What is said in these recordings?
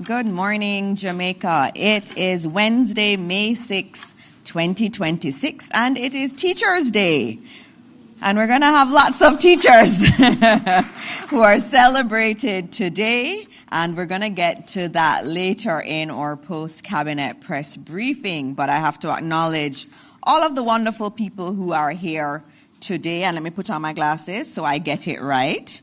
Good morning, Jamaica. It is Wednesday, May 6, 2026, and it is Teachers' Day. And we're going to have lots of teachers who are celebrated today, and we're going to get to that later in our post-cabinet press briefing. But I have to acknowledge all of the wonderful people who are here today, and let me put on my glasses so I get it right.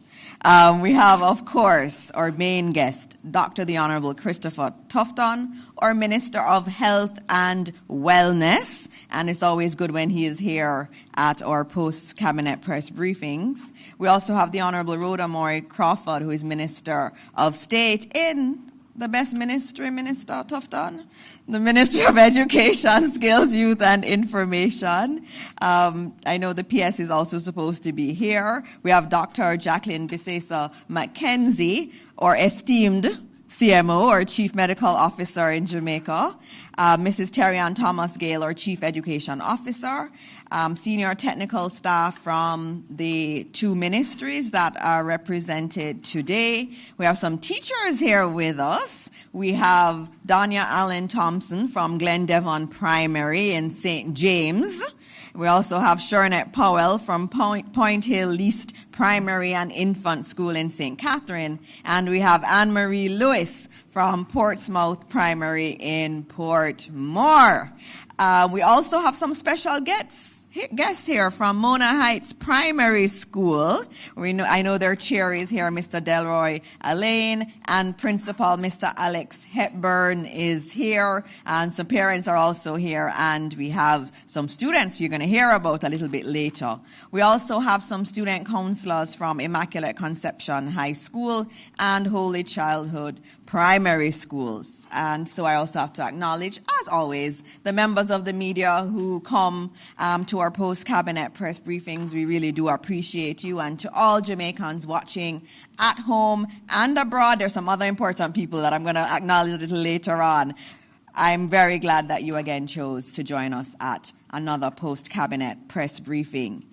We have, of course, our main guest, Dr. the Honourable Christopher Tufton, our Minister of Health and Wellness, and it's always good when he is here at our post-cabinet press briefings. We also have the Honourable Rhoda Moy Crawford, who is Minister of State in the best ministry, Minister Tufton, the Ministry of Education, Skills, Youth and Information. I know the PS is also supposed to be here. We have Dr. Jacqueline Bisesa McKenzie, our esteemed CMO, or Chief Medical Officer in Jamaica. Mrs. Terry-Ann Thomas Gale, our Chief Education Officer. Senior technical staff from the two ministries that are represented today. We have some teachers here with us. We have Danya Allen Thompson from Glen Devon Primary in St. James. We also have Shernette Powell from Point Hill Least Primary and Infant School in St. Catherine. And we have Anne-Marie Lewis from Portsmouth Primary in Portmore. We also have some special guests here from Mona Heights Primary School. I know their chair is here, Mr. Delroy Alain, and Principal Mr. Alex Hepburn is here, and some parents are also here, and we have some students you're going to hear about a little bit later. We also have some student counselors from Immaculate Conception High School and Holy Childhood Primary Schools. And so I also have to acknowledge, as always, the members of the media who come to our post-cabinet press briefings. We really do appreciate you. And to all Jamaicans watching at home and abroad, there's some other important people that I'm going to acknowledge a little later on. I'm very glad that you again chose to join us at another post-cabinet press briefing.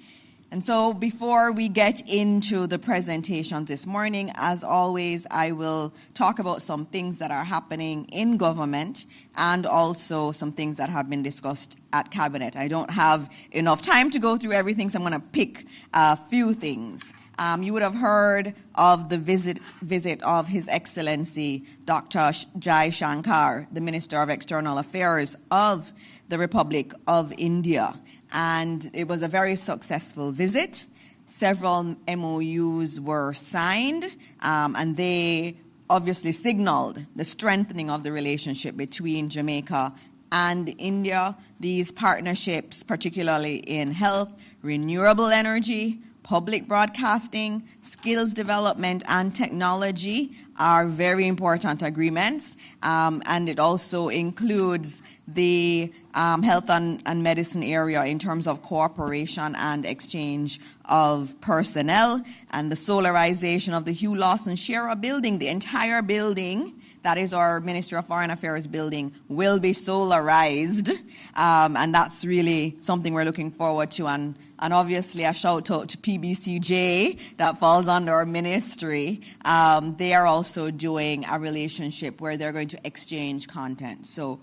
And so before we get into the presentation this morning, as always, I will talk about some things that are happening in government and also some things that have been discussed at Cabinet. I don't have enough time to go through everything, so I'm going to pick a few things. You would have heard of the visit of His Excellency Dr. Jai Shankar, the Minister of External Affairs of the Republic of India. And it was a very successful visit. Several MOUs were signed, and they obviously signaled the strengthening of the relationship between Jamaica and India. These partnerships, particularly in health, renewable energy, public broadcasting, skills development, and technology are very important agreements, and it also includes the health and medicine area in terms of cooperation and exchange of personnel, and the solarization of the Hugh Lawson Shera building. The entire building, that is our Ministry of Foreign Affairs building, will be solarized, and that's really something we're looking forward to. And obviously a shout out to PBCJ that falls under our ministry. They are also doing a relationship where they're going to exchange content. So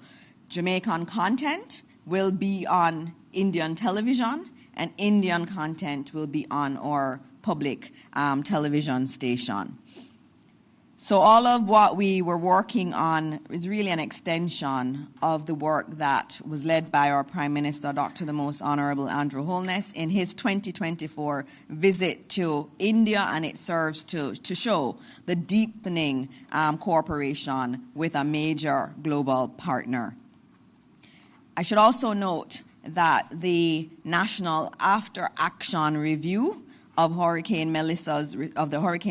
Jamaican content will be on Indian television, and Indian content will be on our public television station. So all of what we were working on is really an extension of the work that was led by our Prime Minister, Dr. the Most Honourable Andrew Holness, in his 2024 visit to India, and it serves to show the deepening cooperation with a major global partner. I should also note that the National After Action Review of the Hurricane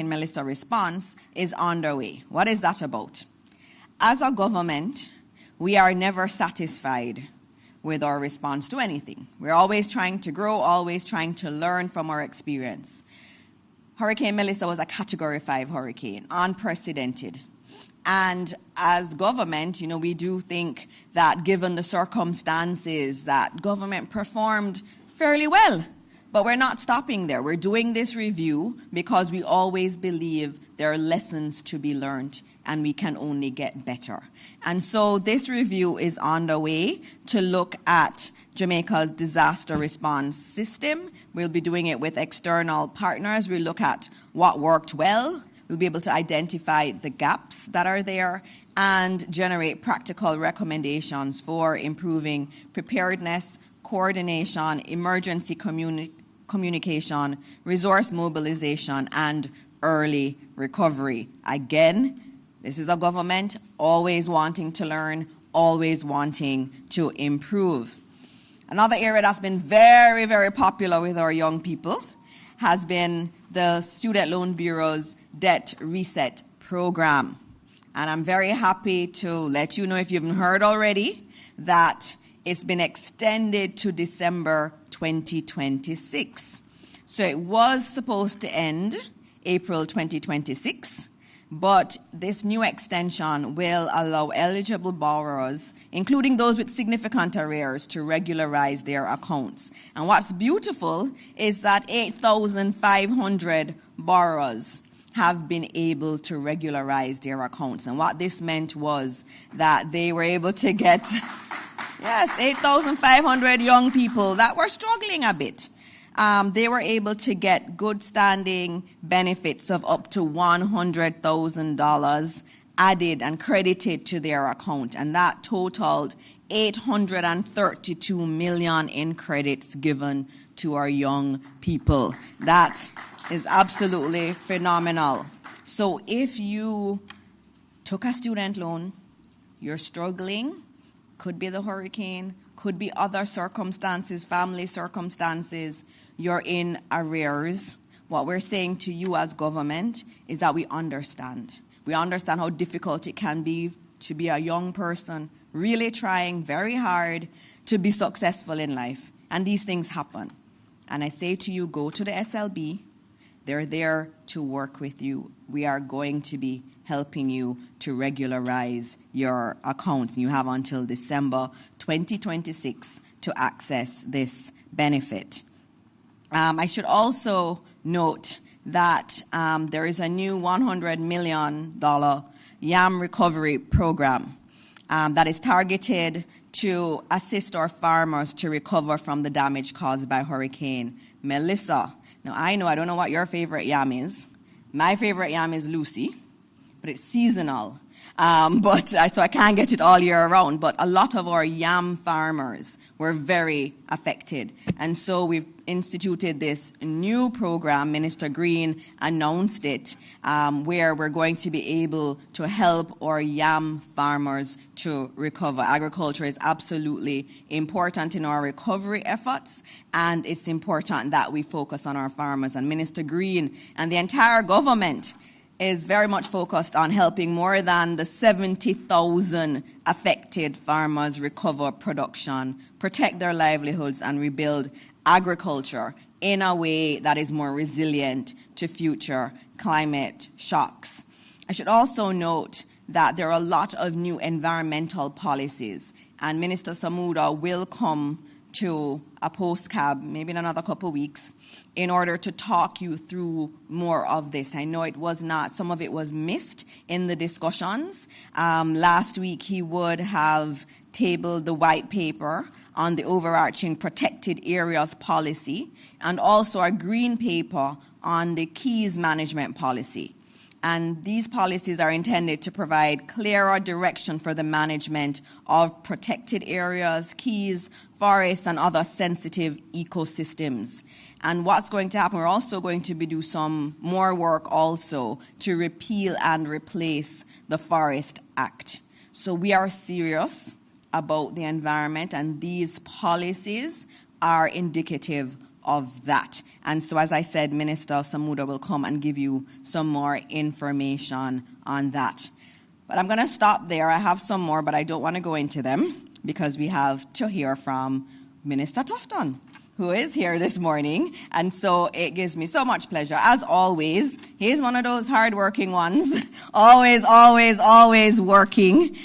Melissa response is underway. What is that about? As a government, we are never satisfied with our response to anything. We're always trying to grow, always trying to learn from our experience. Hurricane Melissa was a Category 5 hurricane, unprecedented. And as government, we do think that given the circumstances that government performed fairly well But we're not stopping there. We're doing this review because we always believe there are lessons to be learned and we can only get better. And so this review is on the way to look at Jamaica's disaster response system. We'll be doing it with external partners. We'll look at what worked well. We'll be able to identify the gaps that are there and generate practical recommendations for improving preparedness, coordination, emergency communication, resource mobilization, and early recovery. Again, this is a government always wanting to learn, always wanting to improve. Another area that's been very, very popular with our young people has been the Student Loan Bureau's Debt Reset Program. And I'm very happy to let you know, if you haven't heard already, that it's been extended to December 2026. So it was supposed to end April 2026, but this new extension will allow eligible borrowers, including those with significant arrears, to regularize their accounts. And what's beautiful is that 8,500 borrowers have been able to regularize their accounts. And what this meant was that they were able to get, 8,500 young people that were struggling a bit. They were able to get good standing benefits of up to $100,000 added and credited to their account. And that totaled $832 million in credits given to our young people. That is absolutely phenomenal. So if you took a student loan, you're struggling, could be the hurricane, could be other circumstances, family circumstances, you're in arrears. What we're saying to you as government is that we understand. We understand how difficult it can be to be a young person really trying very hard to be successful in life. And these things happen. And I say to you, go to the SLB. They're there to work with you. We are going to be helping you to regularize your accounts. You have until December 2026 to access this benefit. I should also note that there is a new $100 million yam recovery program that is targeted to assist our farmers to recover from the damage caused by Hurricane Melissa. Now, I don't know what your favorite yam is. My favorite yam is Lucy, but it's seasonal. So I can't get it all year round. But a lot of our yam farmers were very affected. And so we've instituted this new program. Minister Green announced it, where we're going to be able to help our yam farmers to recover. Agriculture is absolutely important in our recovery efforts, and it's important that we focus on our farmers. And Minister Green and the entire government is very much focused on helping more than the 70,000 affected farmers recover production, protect their livelihoods, and rebuild agriculture in a way that is more resilient to future climate shocks. I should also note that there are a lot of new environmental policies, and Minister Samuda will come to a postcab maybe in another couple of weeks in order to talk you through more of this. I know some of it was missed in the discussions. Last week he would have tabled the white paper on the overarching protected areas policy and also a green paper on the keys management policy. And these policies are intended to provide clearer direction for the management of protected areas, keys, forests, and other sensitive ecosystems. And what's going to happen, we're also going to do some more work also to repeal and replace the Forest Act. So we are serious about the environment, and these policies are indicative of that. And so, as I said, Minister Samuda will come and give you some more information on that. But I'm going to stop there. I have some more, but I don't want to go into them because we have to hear from Minister Tufton, who is here this morning. And so it gives me so much pleasure. As always, he's one of those hardworking ones. always working.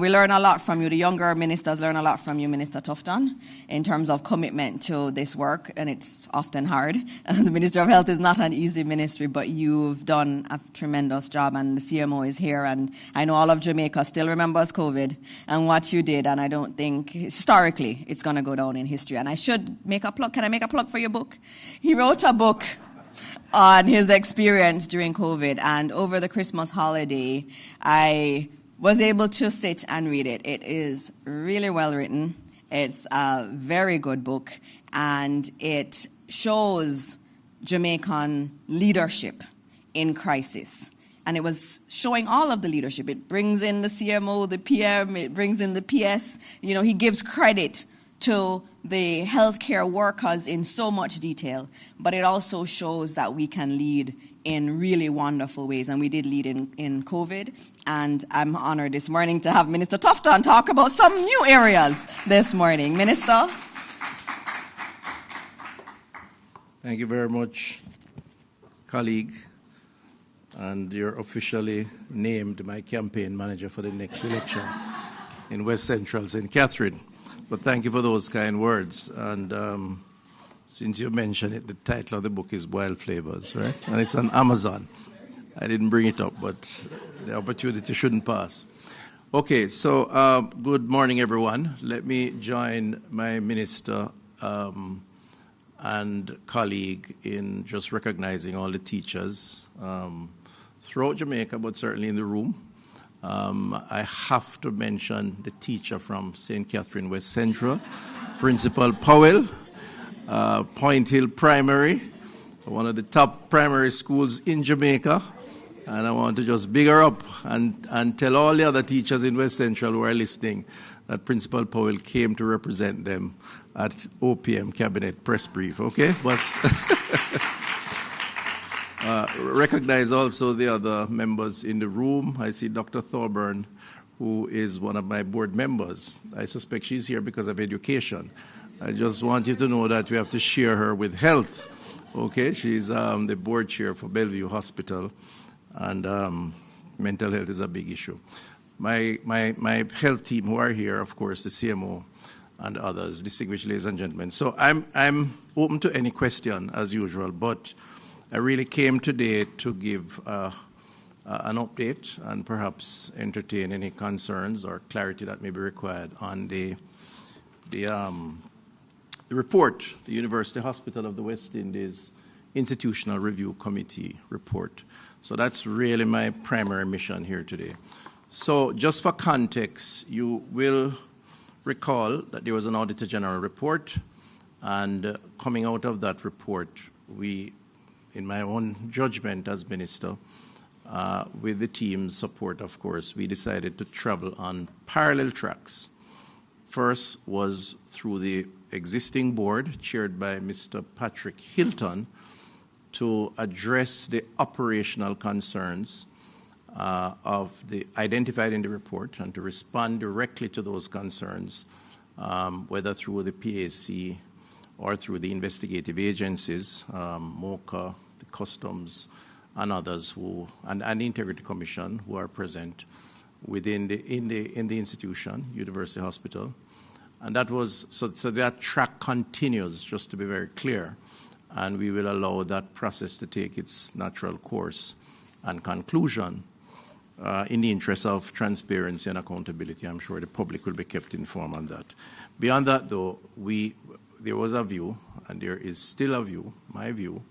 We learn a lot from you. The younger ministers learn a lot from you, Minister Tufton, in terms of commitment to this work. And it's often hard. The Ministry of Health is not an easy ministry, but you've done a tremendous job. And the CMO is here. And I know all of Jamaica still remembers COVID and what you did. And I don't think historically it's going to go down in history. And I should make a plug. Can I make a plug for your book? He wrote a book on his experience during COVID. And over the Christmas holiday, I was able to sit and read it. It is really well written. It's a very good book. And it shows Jamaican leadership in crisis. And it was showing all of the leadership. It brings in the CMO, the PM, it brings in the PS. You know, he gives credit to the healthcare workers in so much detail, but it also shows that we can lead in really wonderful ways, and we did lead in COVID, and I'm honored this morning to have Minister Tufton talk about some new areas this morning. Minister? Thank you very much, colleague, and you're officially named my campaign manager for the next election in West Central St. Catherine. But thank you for those kind words. And since you mentioned it, the title of the book is Wild Flavors, right? And it's on Amazon. I didn't bring it up, but the opportunity shouldn't pass. Okay, so good morning, everyone. Let me join my minister and colleague in just recognizing all the teachers throughout Jamaica, but certainly in the room. I have to mention the teacher from St. Catherine West Central, Principal Powell, Point Hill Primary, one of the top primary schools in Jamaica. And I want to just big her up and tell all the other teachers in West Central who are listening that Principal Powell came to represent them at OPM Cabinet Press Brief, okay? But recognize also the other members in the room. I see Dr. Thorburn, who is one of my board members. I suspect she's here because of education. I just want you to know that we have to share her with health. Okay, she's the board chair for Bellevue Hospital, and mental health is a big issue. My health team who are here, of course, the CMO and others, distinguished ladies and gentlemen. So I'm open to any question as usual, but I really came today to give an update and perhaps entertain any concerns or clarity that may be required on the report, the University Hospital of the West Indies Institutional Review Committee report. So that's really my primary mission here today. So just for context, you will recall that there was an Auditor General report, and coming out of that report, we, in my own judgment as minister, with the team's support, of course, we decided to travel on parallel tracks. First was through the existing board, chaired by Mr. Patrick Hilton, to address the operational concerns of the identified in the report and to respond directly to those concerns, whether through the PAC or through the investigative agencies, MOCA, the Customs, and others and the Integrity Commission who are present within in the institution, University Hospital. And that was, so that track continues, just to be very clear, and we will allow that process to take its natural course and conclusion in the interest of transparency and accountability. I'm sure the public will be kept informed on that. Beyond that, though, there was a view, and there is still a view, my view,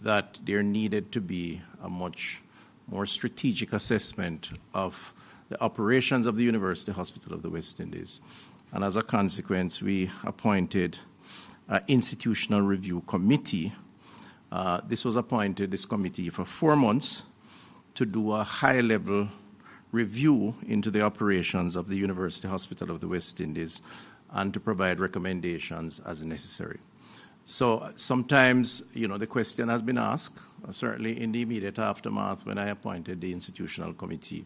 that there needed to be a much more strategic assessment of the operations of the University Hospital of the West Indies. And as a consequence, we appointed an institutional review committee. This committee for 4 months to do a high-level review into the operations of the University Hospital of the West Indies and to provide recommendations as necessary. So sometimes, the question has been asked, certainly in the immediate aftermath when I appointed the institutional committee,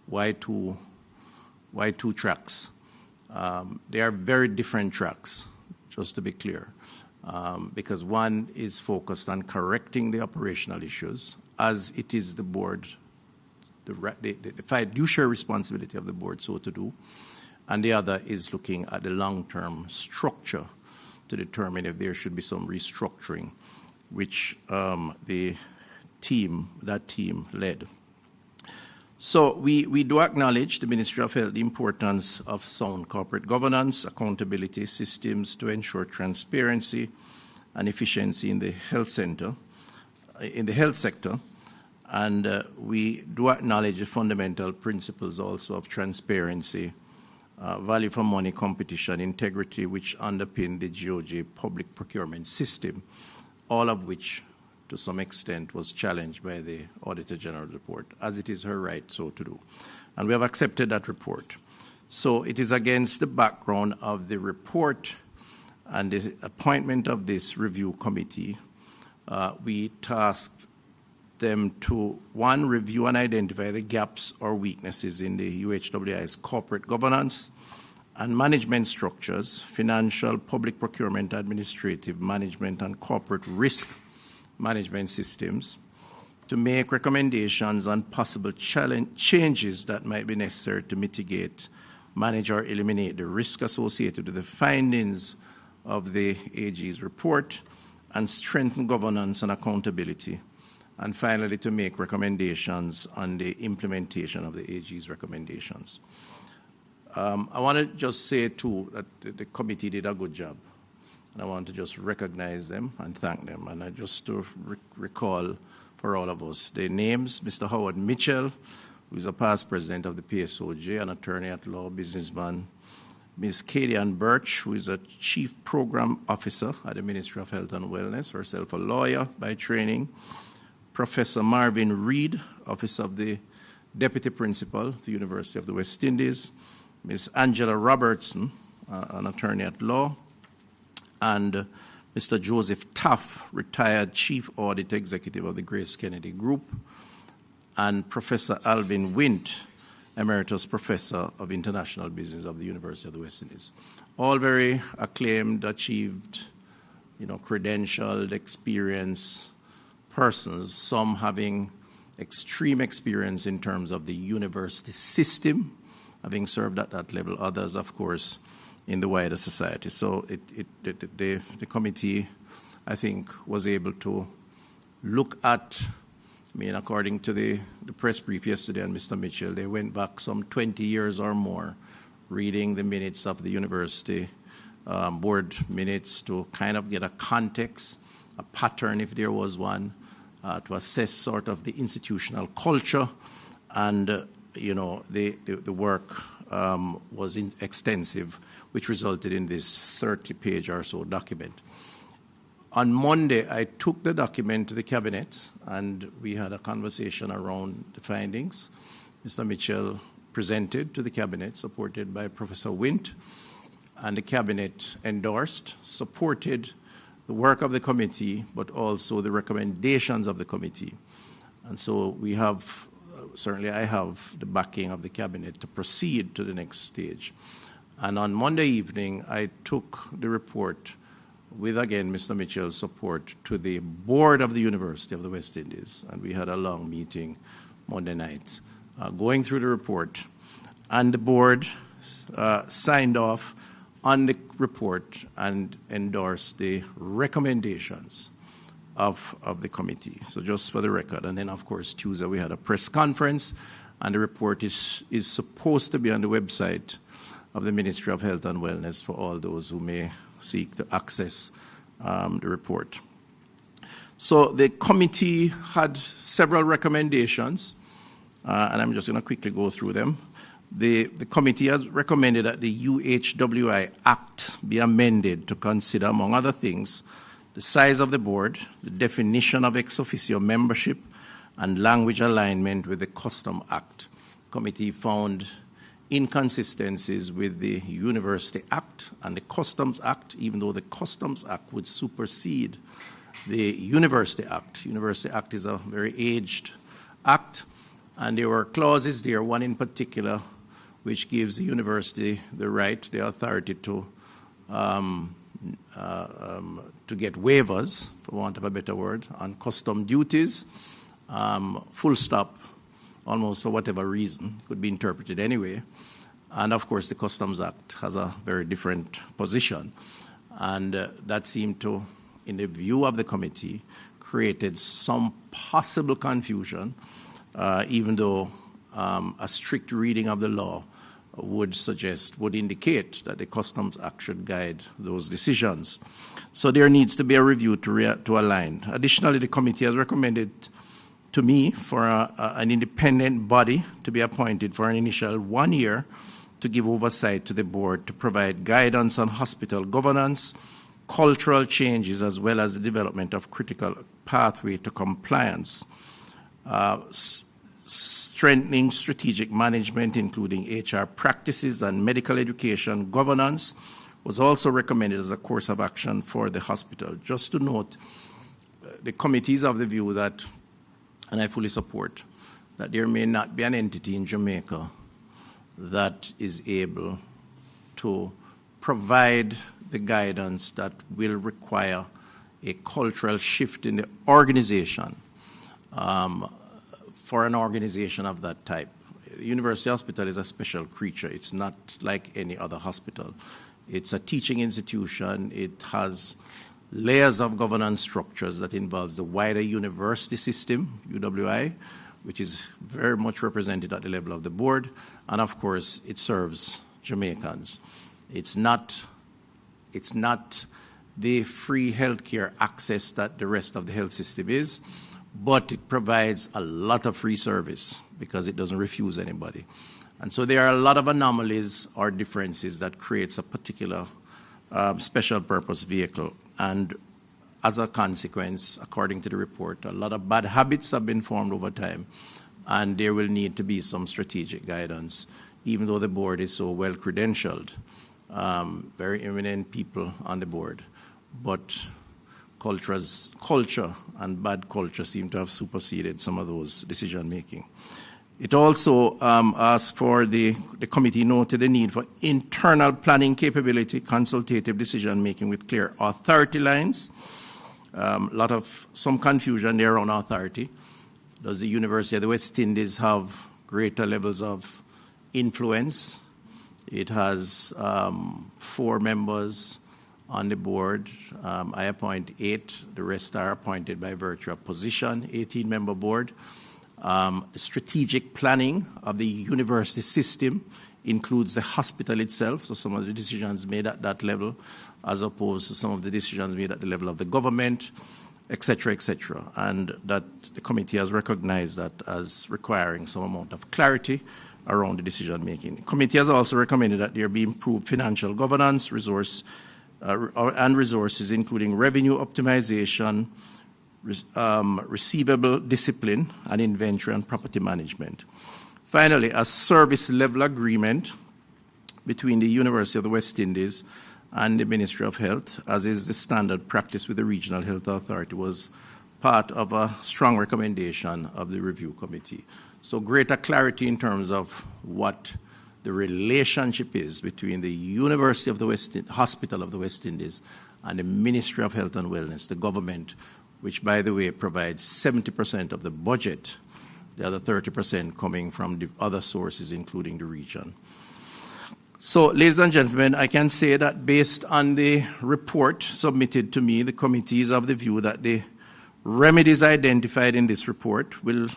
why two tracks? They are very different tracks, just to be clear. because one is focused on correcting the operational issues, as it is the board, the fiduciary responsibility of the board so to do, and the other is looking at the long-term structure to determine if there should be some restructuring, which that team led. So we do acknowledge the Ministry of Health the importance of sound corporate governance, accountability systems to ensure transparency and efficiency in the health sector, and we do acknowledge the fundamental principles also of transparency, value for money, competition, integrity, which underpin the GOG public procurement system, all of which to some extent was challenged by the Auditor General's report, as it is her right so to do. And we have accepted that report. So it is against the background of the report and the appointment of this review committee, we tasked them to, one, review and identify the gaps or weaknesses in the UHWI's corporate governance and management structures, financial, public procurement, administrative, management, and corporate risk management systems, to make recommendations on possible changes that might be necessary to mitigate, manage, or eliminate the risk associated with the findings of the AG's report, and strengthen governance and accountability, and finally to make recommendations on the implementation of the AG's recommendations. I want to just say too that the committee did a good job, and I want to just recognize them and thank them. And I just to recall for all of us the names: Mr. Howard Mitchell, who is a past president of the PSOJ, an attorney at law, businessman; Ms. Katie Ann Birch, who is a chief program officer at the Ministry of Health and Wellness, herself a lawyer by training; Professor Marvin Reed, office of the deputy principal at the University of the West Indies; Ms. Angela Robertson, an attorney at law; and Mr. Joseph Tuff, retired chief audit executive of the Grace Kennedy Group; and Professor Alvin Wint, emeritus professor of international business of the University of the West Indies. All very acclaimed, achieved, credentialed, experienced persons, some having extreme experience in terms of the university system, having served at that level, others, of course, in the wider society. So the committee, I think, was able to look at, according to the press brief yesterday and Mr. Mitchell, they went back some 20 years or more reading the minutes of the university board minutes to kind of get a context, a pattern if there was one, to assess sort of the institutional culture, and the work was extensive, which resulted in this 30-page or so document. On Monday, I took the document to the cabinet, and we had a conversation around the findings. Mr. Mitchell presented to the cabinet, supported by Professor Wint, and the cabinet endorsed, supported the work of the committee, but also the recommendations of the committee. And so we have, certainly I have the backing of the cabinet to proceed to the next stage. And on Monday evening, I took the report with, again, Mr. Mitchell's support to the board of the University of the West Indies. And we had a long meeting Monday night going through the report. And the board signed off on the report and endorsed the recommendations of the committee. So just for the record. And then, of course, Tuesday we had a press conference, and the report is supposed to be on the website of the Ministry of Health and Wellness for all those who may seek to access the report. So the committee had several recommendations, and I'm just going to quickly go through them. The committee has recommended that the UHWI Act be amended to consider, among other things, the size of the board, the definition of ex officio membership, and language alignment with the Custom Act. The committee found inconsistencies with the University Act and the Customs Act, even though the Customs Act would supersede the University Act. University Act is a very aged act, and there were clauses there, one in particular, which gives the university the right, the authority to to get waivers, for want of a better word, on custom duties, full stop, almost for whatever reason, could be interpreted anyway. And of course, the Customs Act has a very different position. And that seemed to, in the view of the committee, created some possible confusion, even though a strict reading of the law would indicate that the Customs Act should guide those decisions. So there needs to be a review to align. Additionally, the committee has recommended to me for an independent body to be appointed for an initial 1 year to give oversight to the board to provide guidance on hospital governance, cultural changes, as well as the development of critical pathway to compliance, strengthening strategic management, including HR practices and medical education governance, was also recommended as a course of action for the hospital. Just to note, the committee is of the view that, and I fully support, that there may not be an entity in Jamaica that is able to provide the guidance that will require a cultural shift in the organization for an organization of that type. The University Hospital is a special creature. It's not like any other hospital. It's a teaching institution. It has layers of governance structures that involves the wider university system, UWI, which is very much represented at the level of the board, and of course it serves Jamaicans. It's not the free healthcare access that the rest of the health system is, but it provides a lot of free service because it doesn't refuse anybody. And so there are a lot of anomalies or differences that creates a particular special purpose vehicle. And as a consequence, according to the report, a lot of bad habits have been formed over time, and there will need to be some strategic guidance, even though the board is so well credentialed, very eminent people on the board. But culture and bad culture seem to have superseded some of those decision-making. It also asked for the committee noted the need for internal planning capability, consultative decision-making with clear authority lines. Some confusion there on authority. Does the University of the West Indies have greater levels of influence? It has 4 members on the board. I appoint 8. The rest are appointed by virtue of position, 18-member board. Strategic planning of the university system includes the hospital itself, so some of the decisions made at that level, as opposed to some of the decisions made at the level of the government, etc., etc. And that the committee has recognized that as requiring some amount of clarity around the decision making. The committee has also recommended that there be improved financial governance, resources, including revenue optimization, receivable discipline, and inventory and property management. Finally, a service level agreement between the University of the West Indies and the Ministry of Health, as is the standard practice with the Regional Health Authority, was part of a strong recommendation of the review committee. So greater clarity in terms of what the relationship is between the University of the Hospital of the West Indies and the Ministry of Health and Wellness, the government, which, by the way, provides 70% of the budget, the other 30% coming from the other sources, including the region. So, ladies and gentlemen, I can say that based on the report submitted to me, the committee is of the view that the remedies identified in this report will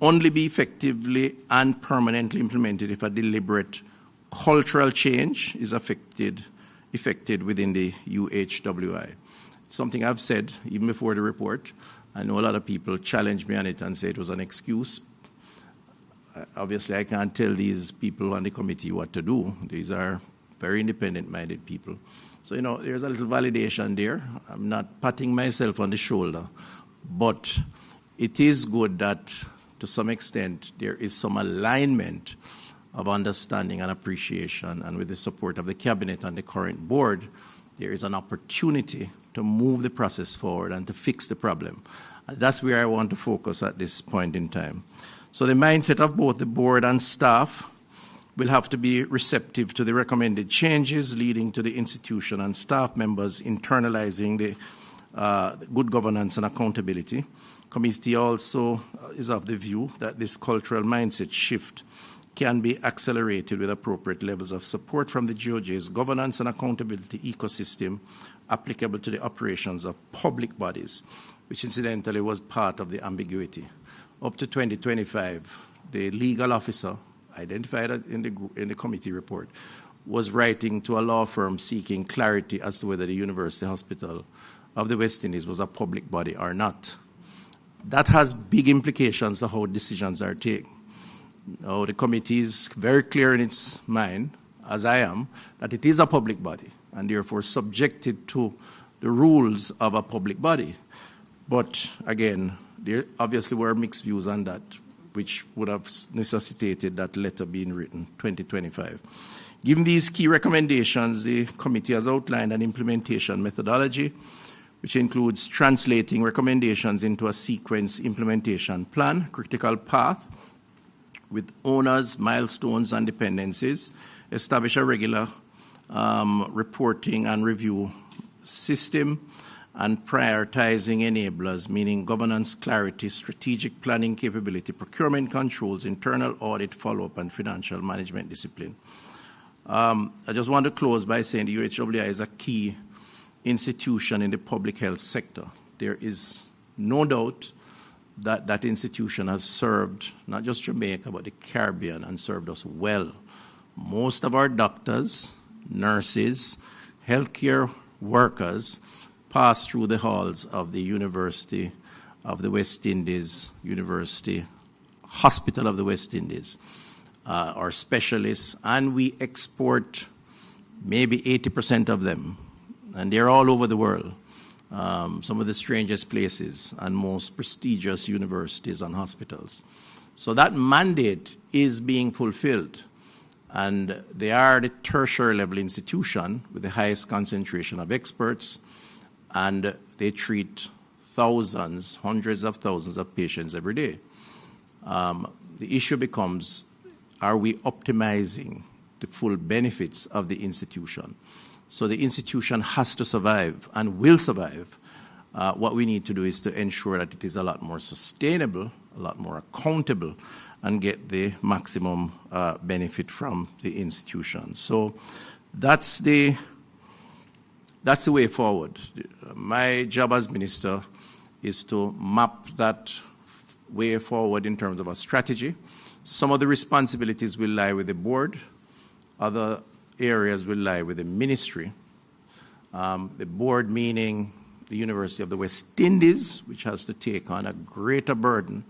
only be effectively and permanently implemented if a deliberate cultural change is effected within the UHWI. Something I've said even before the report. I know a lot of people challenge me on it and say it was an excuse. Obviously, I can't tell these people on the committee what to do. These are very independent-minded people. So, there's a little validation there. I'm not patting myself on the shoulder. But it is good that, to some extent, there is some alignment of understanding and appreciation. And with the support of the Cabinet and the current board, there is an opportunity to move the process forward and to fix the problem. And that's where I want to focus at this point in time. So the mindset of both the board and staff will have to be receptive to the recommended changes, leading to the institution and staff members internalizing the good governance and accountability. Committee also is of the view that this cultural mindset shift can be accelerated with appropriate levels of support from the GOJ's governance and accountability ecosystem applicable to the operations of public bodies, which incidentally was part of the ambiguity. Up to 2025, the legal officer, identified in the committee report, was writing to a law firm seeking clarity as to whether the University Hospital of the West Indies was a public body or not. That has big implications for how decisions are taken. Now, the committee is very clear in its mind, as I am, that it is a public body and therefore subjected to the rules of a public body. But again, there obviously were mixed views on that, which would have necessitated that letter being written 2025. Given these key recommendations, the committee has outlined an implementation methodology, which includes translating recommendations into a sequence implementation plan, critical path, with owners, milestones, and dependencies, establish a regular reporting and review system, and prioritizing enablers, meaning governance clarity, strategic planning capability, procurement controls, internal audit, follow-up, and financial management discipline. I just want to close by saying the UHWI is a key institution in the public health sector. There is no doubt that that institution has served not just Jamaica, but the Caribbean, and served us well. Most of our doctors, nurses, healthcare workers pass through the halls of the University of the West Indies, University Hospital of the West Indies, our specialists, and we export maybe 80% of them, and they're all over the world. Some of the strangest places and most prestigious universities and hospitals. So that mandate is being fulfilled, and they are the tertiary level institution with the highest concentration of experts, and they treat thousands, hundreds of thousands of patients every day. The issue becomes, are we optimizing the full benefits of the institution? So the institution has to survive and will survive. What we need to do is to ensure that it is a lot more sustainable, a lot more accountable, and get the maximum benefit from the institution. So that's the way forward. My job as minister is to map that way forward in terms of a strategy. Some of the responsibilities will lie with the board. Other areas will lie with the ministry. The board meaning the University of the West Indies, which has to take on a greater burden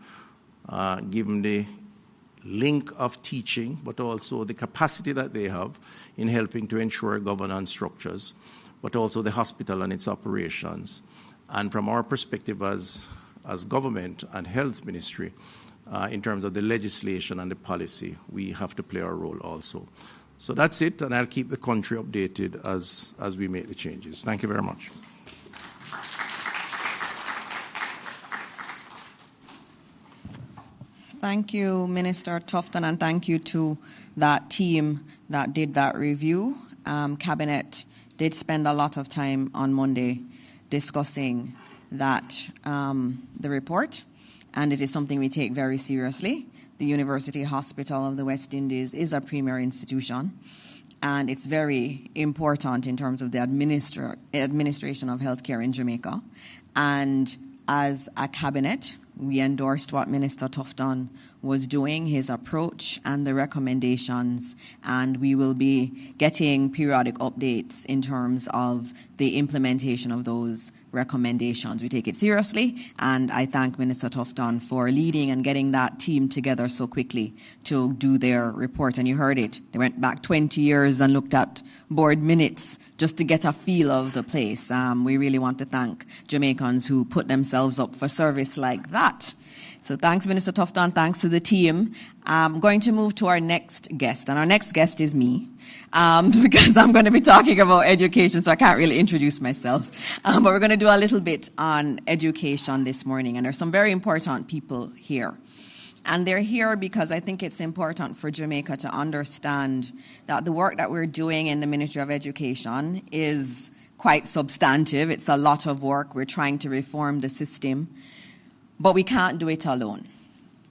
given the link of teaching, but also the capacity that they have in helping to ensure governance structures, but also the hospital and its operations. And from our perspective as government and health ministry, in terms of the legislation and the policy, we have to play our role also. So that's it, and I'll keep the country updated as we make the changes. Thank you very much. Thank you, Minister Tufton, and thank you to that team that did that review. Cabinet did spend a lot of time on Monday discussing that, the report, and it is something we take very seriously. The University Hospital of the West Indies is a premier institution, and it's very important in terms of the administration of healthcare in Jamaica. And as a cabinet, we endorsed what Minister Tufton was doing, his approach and the recommendations, and we will be getting periodic updates in terms of the implementation of those recommendations. We take it seriously, and I thank Minister Tufton for leading and getting that team together so quickly to do their report. And you heard it. They went back 20 years and looked at board minutes just to get a feel of the place. We really want to thank Jamaicans who put themselves up for service like that. So thanks, Minister Tufton. Thanks to the team. I'm going to move to our next guest, and our next guest is me, because I'm going to be talking about education, so I can't really introduce myself. But we're going to do a little bit on education this morning, and there's some very important people here. And they're here because I think it's important for Jamaica to understand that the work that we're doing in the Ministry of Education is quite substantive. It's a lot of work. We're trying to reform the system. But we can't do it alone.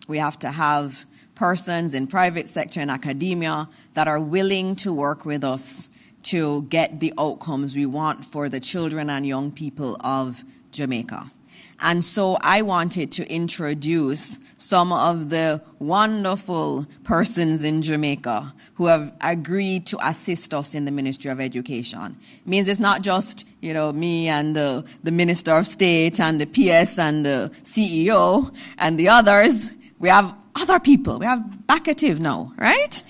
We have to have persons in private sector and academia that are willing to work with us to get the outcomes we want for the children and young people of Jamaica. And so I wanted to introduce some of the wonderful persons in Jamaica who have agreed to assist us in the Ministry of Education. It means it's not just, me and the Minister of State and the PS and the CEO and the others. We have other people. We have Banquet now, right?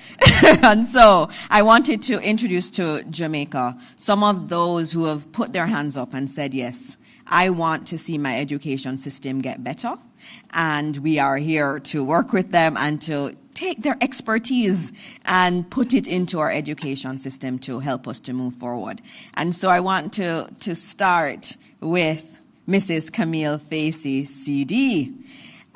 And so I wanted to introduce to Jamaica some of those who have put their hands up and said, yes, I want to see my education system get better. And we are here to work with them and to take their expertise and put it into our education system to help us to move forward. And so I want to start with Mrs. Camille Facey, CD.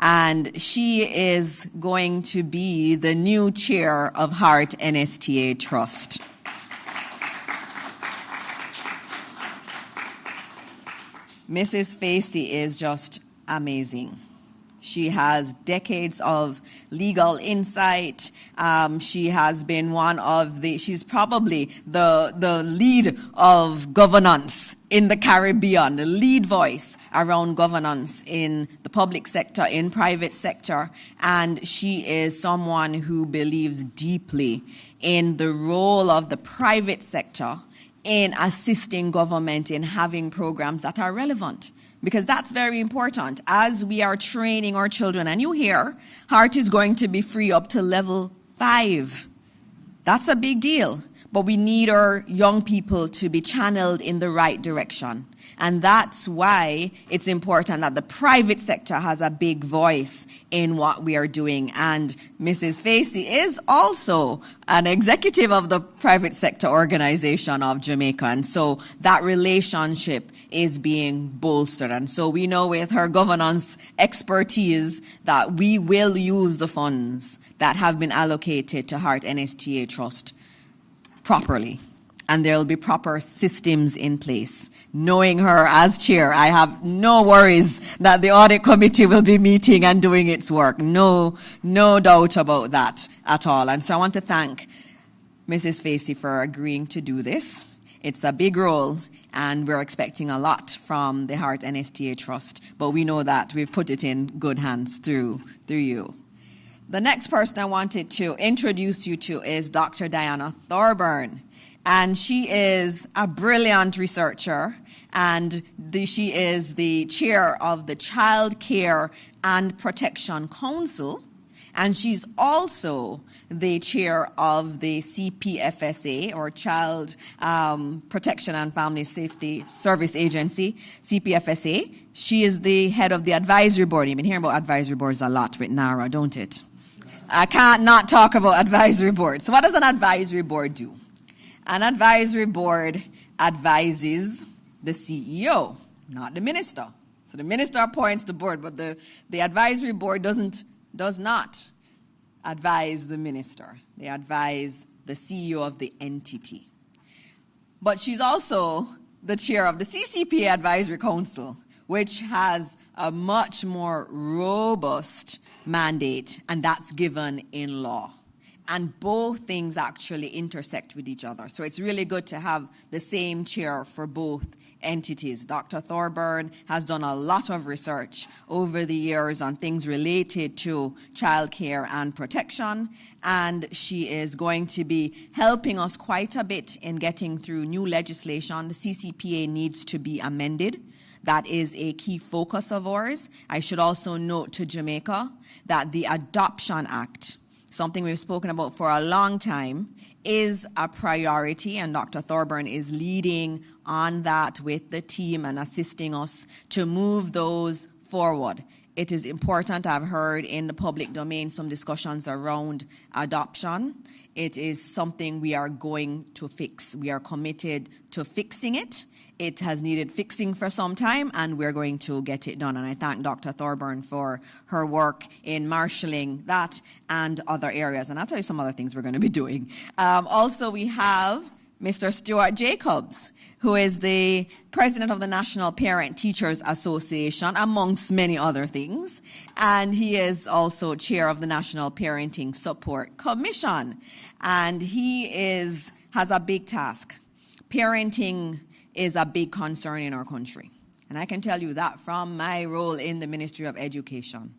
And she is going to be the new chair of Heart NSTA Trust. Mrs. Facey is just amazing. She has decades of legal insight. She has been she's probably the lead of governance in the Caribbean, the lead voice around governance in the public sector, in private sector. And she is someone who believes deeply in the role of the private sector in assisting government in having programs that are relevant. Because that's very important. As we are training our children, and you hear, Heart is going to be free up to level 5. That's a big deal. But we need our young people to be channeled in the right direction. And that's why it's important that the private sector has a big voice in what we are doing. And Mrs. Facey is also an executive of the private sector organization of Jamaica. And so that relationship is being bolstered. And so we know with her governance expertise that we will use the funds that have been allocated to Heart NSTA Trust properly. And there will be proper systems in place. Knowing her as chair, I have no worries that the audit committee will be meeting and doing its work. No doubt about that at all. And so I want to thank Mrs. Facey for agreeing to do this. It's a big role, and we're expecting a lot from the Heart NSTA Trust. But we know that we've put it in good hands through you. The next person I wanted to introduce you to is Dr. Diana Thorburn. And she is a brilliant researcher, and she is the chair of the Child Care and Protection Council, and she's also the chair of the CPFSA, or Child Protection and Family Safety Service Agency, CPFSA. She is the head of the advisory board. You've been hearing about advisory boards a lot with NARA, don't it? I can't not talk about advisory boards. So what does an advisory board do? An advisory board advises the CEO, not the minister. So the minister appoints the board, but the advisory board does not advise the minister. They advise the CEO of the entity. But she's also the chair of the CCPA Advisory Council, which has a much more robust mandate, and that's given in law. And both things actually intersect with each other. So it's really good to have the same chair for both entities. Dr. Thorburn has done a lot of research over the years on things related to child care and protection, and she is going to be helping us quite a bit in getting through new legislation. The CCPA needs to be amended. That is a key focus of ours. I should also note to Jamaica that the Adoption Act, something we've spoken about for a long time, is a priority, and Dr. Thorburn is leading on that with the team and assisting us to move those forward. It is important. I've heard in the public domain some discussions around adoption. It is something we are going to fix. We are committed to fixing it. It has needed fixing for some time, and we're going to get it done. And I thank Dr. Thorburn for her work in marshalling that and other areas. And I'll tell you some other things we're going to be doing. Also, we have Mr. Stuart Jacobs, who is the president of the National Parent Teachers Association, amongst many other things. And he is also chair of the National Parenting Support Commission. And he has a big task. Parenting is a big concern in our country. And I can tell you that from my role in the Ministry of Education.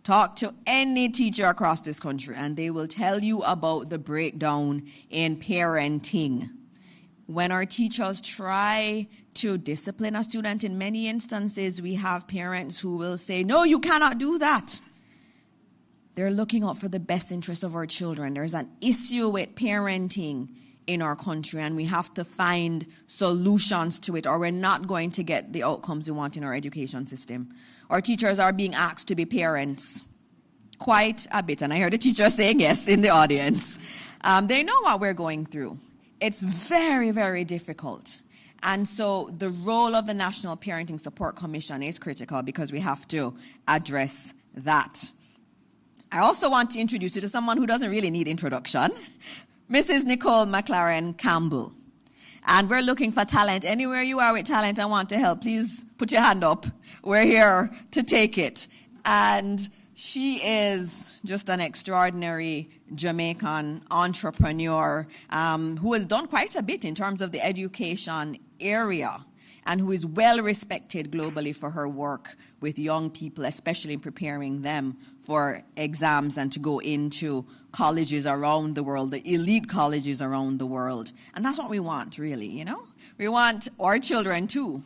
Talk to any teacher across this country and they will tell you about the breakdown in parenting. When our teachers try to discipline a student, in many instances, we have parents who will say, no, you cannot do that. They're looking out for the best interest of our children. There's an issue with parenting in our country, and we have to find solutions to it, or we're not going to get the outcomes we want in our education system. Our teachers are being asked to be parents quite a bit, and I heard the teacher saying yes in the audience. They know what we're going through. It's very, very difficult. And so the role of the National Parenting Support Commission is critical because we have to address that. I also want to introduce you to someone who doesn't really need introduction, Mrs. Nicole McLaren Campbell. And we're looking for talent. Anywhere you are with talent and want to help, please put your hand up. We're here to take it. And she is just an extraordinary Jamaican entrepreneur who has done quite a bit in terms of the education area and who is well respected globally for her work with young people, especially in preparing them for exams and to go into colleges around the world, the elite colleges around the world. And that's what we want, really, you know? We want our children too,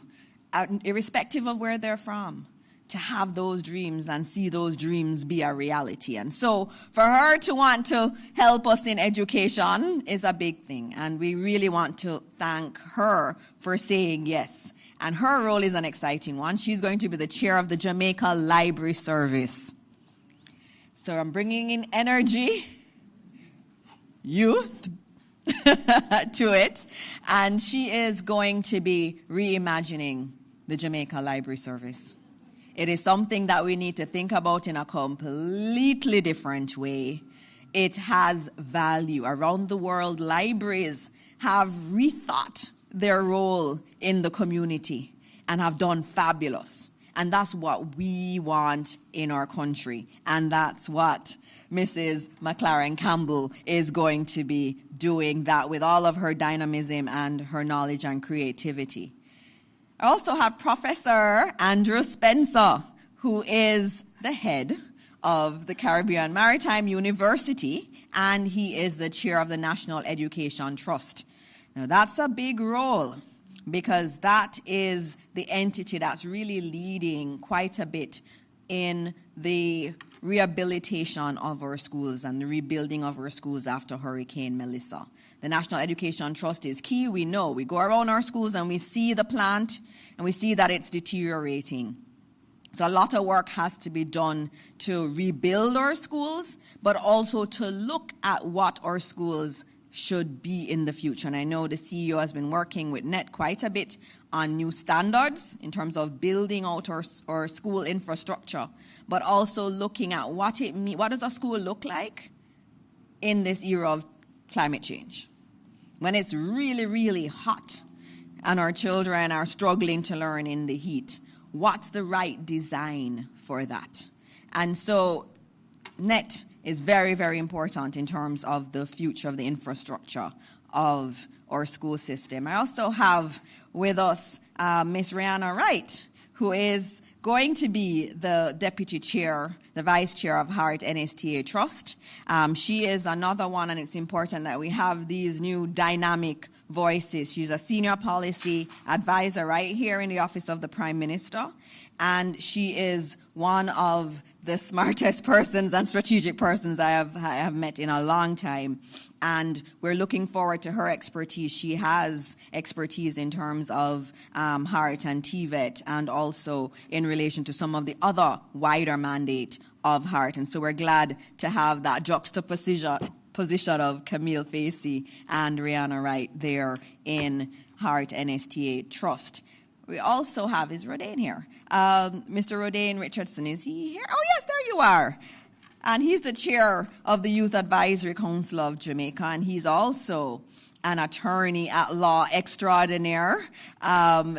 irrespective of where they're from, to have those dreams and see those dreams be a reality. And so for her to want to help us in education is a big thing. And we really want to thank her for saying yes. And her role is an exciting one. She's going to be the chair of the Jamaica Library Service. So I'm bringing in energy, youth to it. And she is going to be reimagining the Jamaica Library Service. It is something that we need to think about in a completely different way. It has value. Around the world, libraries have rethought their role in the community and have done fabulous. And that's what we want in our country. And that's what Mrs. McLaren Campbell is going to be doing, that with all of her dynamism and her knowledge and creativity. I also have Professor Andrew Spencer, who is the head of the Caribbean Maritime University, and he is the chair of the National Education Trust. Now, that's a big role because that is the entity that's really leading quite a bit in the rehabilitation of our schools and the rebuilding of our schools after Hurricane Melissa. The National Education Trust is key. We know. We go around our schools and we see the plant and we see that it's deteriorating. So a lot of work has to be done to rebuild our schools, but also to look at what our schools should be in the future. And I know the CEO has been working with NET quite a bit on new standards in terms of building out our school infrastructure, but also looking at what it means. What does a school look like in this era of climate change? When it's really, really hot and our children are struggling to learn in the heat, what's the right design for that? And so NET is very, very important in terms of the future of the infrastructure of our school system. I also have with us Miss Rihanna Wright, who is going to be the deputy chair, the vice chair of Heart NSTA Trust. She is another one, and it's important that we have these new dynamic voices. She's a senior policy advisor right here in the office of the Prime Minister, and she is one of the smartest persons and strategic persons I have met in a long time. And we're looking forward to her expertise. She has expertise in terms of HART and TVET, and also in relation to some of the other wider mandate of HART. And so we're glad to have that juxtaposition of Camille Facey and Rihanna Wright there in HART NSTA Trust. We also have, is Rodane here? Mr. Rodane Richardson, is he here? Oh yes, there you are. And he's the chair of the Youth Advisory Council of Jamaica, and he's also an attorney at law extraordinaire.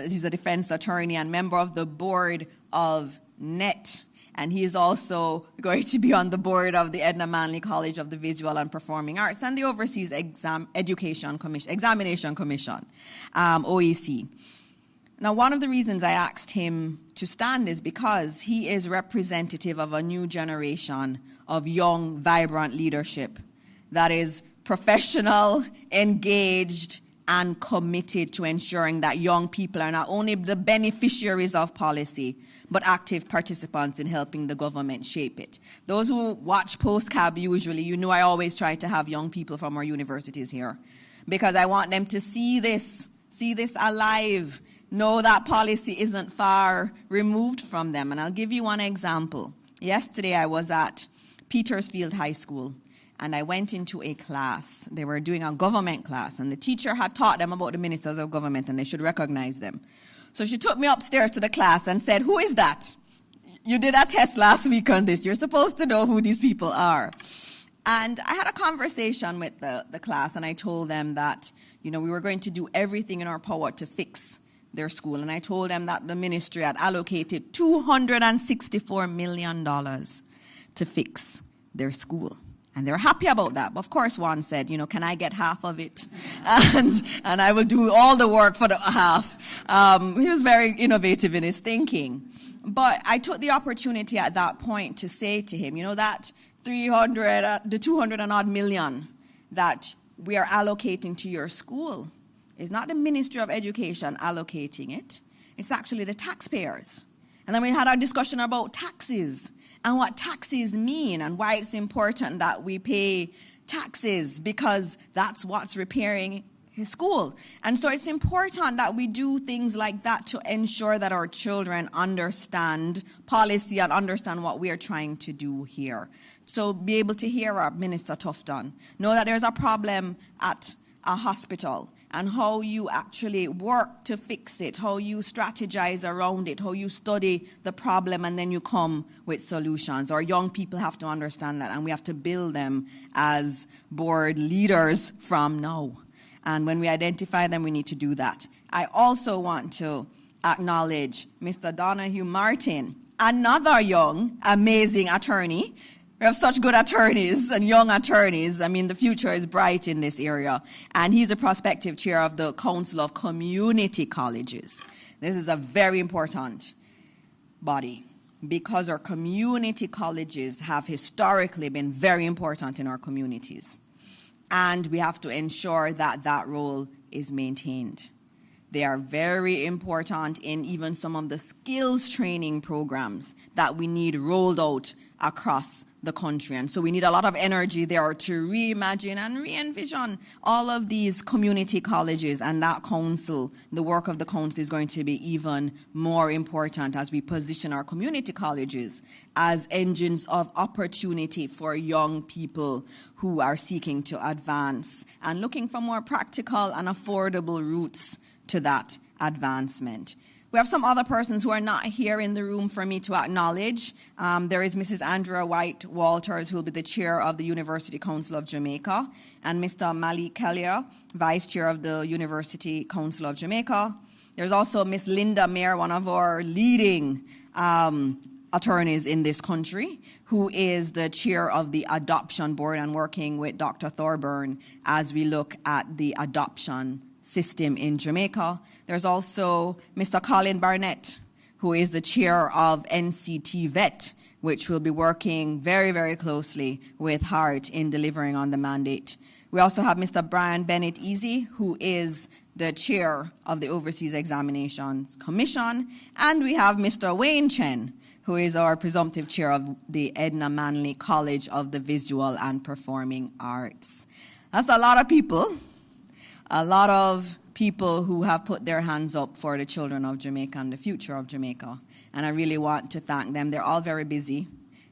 He's a defense attorney and member of the board of NET. And he is also going to be on the board of the Edna Manley College of the Visual and Performing Arts and the Overseas Examination Commission, OEC. Now, one of the reasons I asked him to stand is because he is representative of a new generation of young, vibrant leadership that is professional, engaged, and committed to ensuring that young people are not only the beneficiaries of policy, but active participants in helping the government shape it. Those who watch Postcab usually, you know I always try to have young people from our universities here, because I want them to see this alive, know that policy isn't far removed from them. And I'll give you one example. Yesterday I was at Petersfield High School, and I went into a class. They were doing a government class, and the teacher had taught them about the ministers of government, and they should recognize them. So she took me upstairs to the class and said, "Who is that? You did a test last week on this. You're supposed to know who these people are." And I had a conversation with the class, and I told them that, we were going to do everything in our power to fix their school. And I told them that the ministry had allocated $264 million to fix their school. And they were happy about that. But of course, one said, can I get half of it? And I will do all the work for the half. He was very innovative in his thinking. But I took the opportunity at that point to say to him, that the 200 and odd million that we are allocating to your school is not the Ministry of Education allocating it. It's actually the taxpayers. And then we had our discussion about taxes and what taxes mean and why it's important that we pay taxes, because that's what's repairing his school. And so it's important that we do things like that to ensure that our children understand policy and understand what we are trying to do here. So be able to hear our Minister Tufton, know that there's a problem at a hospital, and how you actually work to fix it, how you strategize around it, how you study the problem, and then you come with solutions. Our young people have to understand that, and we have to build them as board leaders from now. And when we identify them, we need to do that. I also want to acknowledge Mr. Donahue Martin, another young, amazing attorney. We have such good attorneys and young attorneys. I mean, the future is bright in this area. And he's a prospective chair of the Council of Community Colleges. This is a very important body because our community colleges have historically been very important in our communities. And we have to ensure that that role is maintained. They are very important in even some of the skills training programs that we need rolled out across the country. And so we need a lot of energy there to reimagine and re-envision all of these community colleges, and that council, the work of the council is going to be even more important as we position our community colleges as engines of opportunity for young people who are seeking to advance and looking for more practical and affordable routes to that advancement. We have some other persons who are not here in the room for me to acknowledge. There is Mrs. Andrea White Walters, who will be the chair of the University Council of Jamaica, and Mr. Malik Kalia, vice chair of the University Council of Jamaica. There's also Miss Linda Mayer, one of our leading attorneys in this country, who is the chair of the Adoption Board and working with Dr. Thorburn as we look at the adoption system in Jamaica. There's also Mr. Colin Barnett, who is the chair of NCT VET, which will be working very, very closely with HART in delivering on the mandate We also have Mr. Brian Bennett Easy, who is the chair of the Overseas Examinations Commission. And we have Mr. Wayne Chen, who is our presumptive chair of the Edna Manley College of the Visual and Performing Arts. That's a lot of people. A lot of people who have put their hands up for the children of Jamaica and the future of Jamaica. And I really want to thank them. They're all very busy.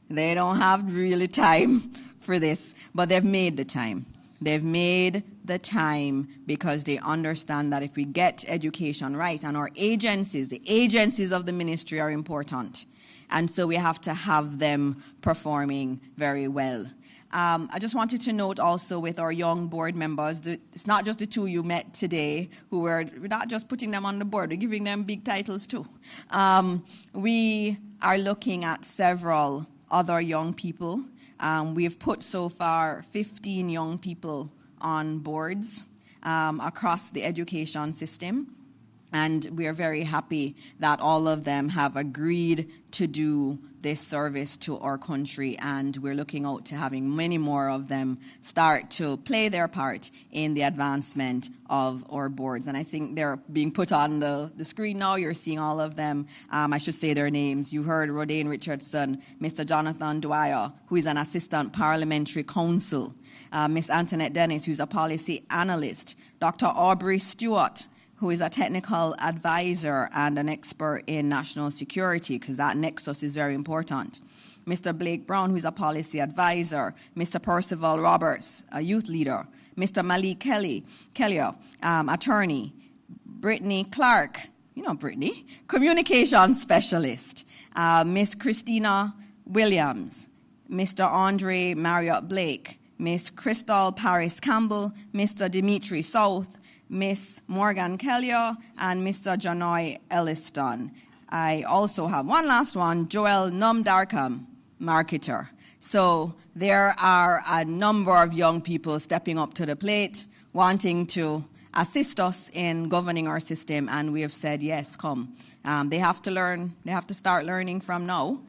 They don't have really time for this, but they've made the time. They've made the time because they understand that if we get education right, and our agencies, the agencies of the ministry are important. And so we have to have them performing very well. I just wanted to note also with our young board members, it's not just the two you met today who we're not just putting them on the board, we're giving them big titles too. We are looking at several other young people. We've put so far 15 young people on boards across the education system. And we are very happy that all of them have agreed to do this service to our country, and we're looking out to having many more of them start to play their part in the advancement of our boards. And I think they're being put on the screen now. You're seeing all of them. I should say their names. You heard Rodane Richardson, Mr. Jonathan Dwyer, who is an assistant parliamentary counsel, Miss Antoinette Dennis, who's a policy analyst, Dr. Aubrey Stewart, who is a technical advisor and an expert in national security, because that nexus is very important. Mr. Blake Brown, who is a policy advisor. Mr. Percival Roberts, a youth leader. Mr. Malik Kelly, attorney. Brittany Clark, you know Brittany, communications specialist. Miss Christina Williams. Mr. Andre Marriott Blake. Miss Crystal Paris Campbell. Mr. Dimitri South. Miss Morgan Kelly, and Mr. Janoy Elliston. I also have one last one, Joel Numdarkam, marketer. So there are a number of young people stepping up to the plate, wanting to assist us in governing our system, and we have said, yes, come. They have to learn, they have to start learning from now.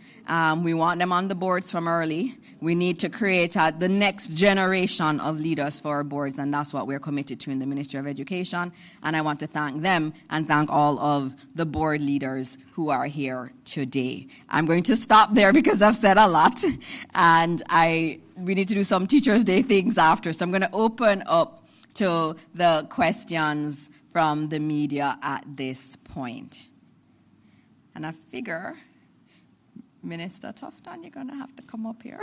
We want them on the boards from early. We need to create the next generation of leaders for our boards, and that's what we're committed to in the Ministry of Education. And I want to thank them and thank all of the board leaders who are here today. I'm going to stop there because I've said a lot, and we need to do some Teachers' Day things after. So I'm going to open up to the questions from the media at this point. And I figure, Minister Tufton, you're going to have to come up here.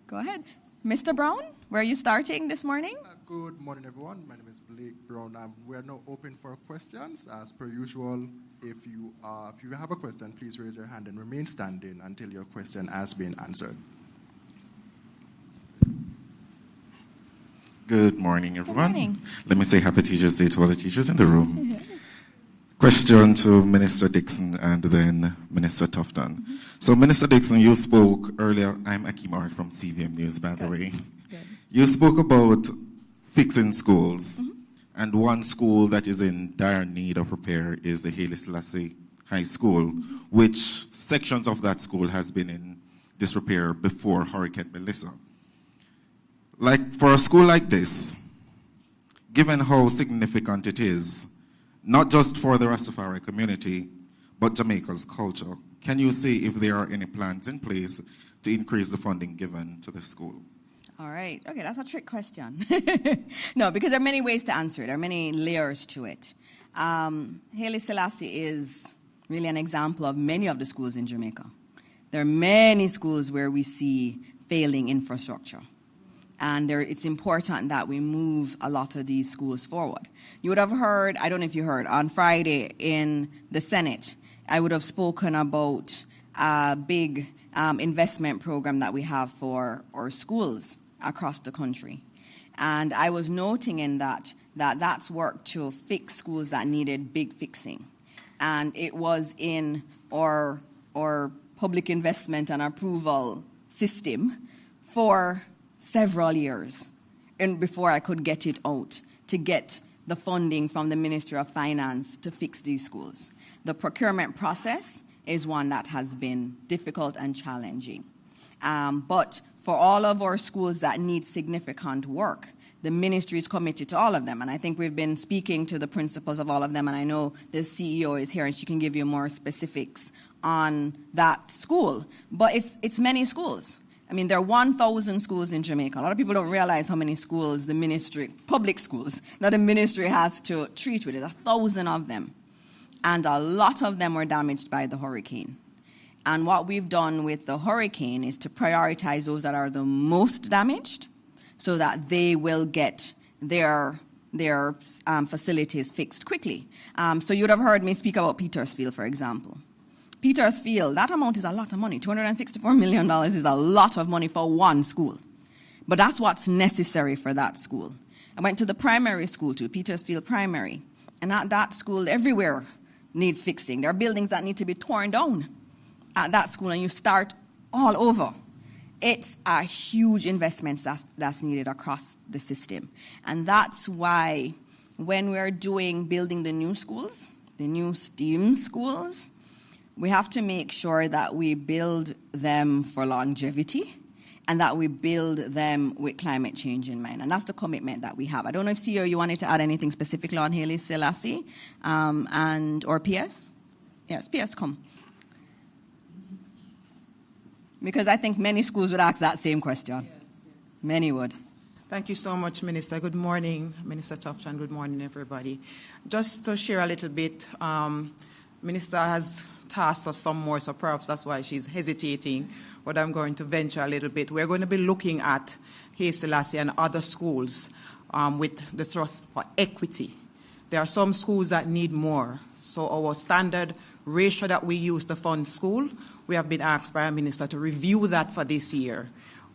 Go ahead. Mr. Brown, where are you starting this morning? Good morning, everyone. My name is Blake Brown. We are now open for questions. As per usual, if you have a question, please raise your hand and remain standing until your question has been answered. Good morning, everyone. Good morning. Let me say Happy Teachers' Day to all the teachers in the room. Question to Minister Dixon and then Minister Tufton. So, Minister Dixon, you spoke earlier. I'm Akimar from CVM News, by the way. Good. You spoke about fixing schools, and one school that is in dire need of repair is the Haile Selassie High School, which sections of that school has been in disrepair before Hurricane Melissa. Like, for a school like this, given how significant it is, not just for the Rastafari community, but Jamaica's culture, can you say if there are any plans in place to increase the funding given to the school? All right. Okay, that's a trick question. No, because there are many ways to answer it. There are many layers to it. Haile Selassie is really an example of many of the schools in Jamaica. There are many schools where we see failing infrastructure. And it's important that we move a lot of these schools forward. You would have heard, I don't know if you heard, on Friday in the Senate, I would have spoken about a big investment program that we have for our schools across the country. And I was noting in that's work to fix schools that needed big fixing. And it was in our public investment and approval system for several years, and before I could get it out, to get the funding from the Ministry of Finance to fix these schools. The procurement process is one that has been difficult and challenging. But for all of our schools that need significant work, the ministry is committed to all of them. And I think we've been speaking to the principals of all of them, and I know the CEO is here and she can give you more specifics on that school. But it's many schools. I mean, there are 1,000 schools in Jamaica. A lot of people don't realize how many schools the ministry, public schools, that the ministry has to treat with it, 1,000 of them. And a lot of them were damaged by the hurricane. And what we've done with the hurricane is to prioritize those that are the most damaged so that they will get their facilities fixed quickly. So you would have heard me speak about Petersfield, for example. Petersfield, that amount is a lot of money. $264 million is a lot of money for one school. But that's what's necessary for that school. I went to the primary school too, Petersfield Primary. And at that school, everywhere needs fixing. There are buildings that need to be torn down at that school, and you start all over. It's a huge investment that's needed across the system. And that's why when we're building the new schools, the new STEAM schools, we have to make sure that we build them for longevity and that we build them with climate change in mind. And that's the commitment that we have. I don't know if CEO, you wanted to add anything specifically on Haile Selassie or PS? Yes, PS, come. Because I think many schools would ask that same question. Yes. Many would. Thank you so much, Minister. Good morning, Minister Tufton. Good morning, everybody. Just to share a little bit, Minister has tasked us some more, so perhaps that's why she's hesitating, but I'm going to venture a little bit. We're going to be looking at Haile Selassie and other schools with the thrust for equity. There are some schools that need more. So our standard ratio that we use to fund school, we have been asked by our minister to review that for this year.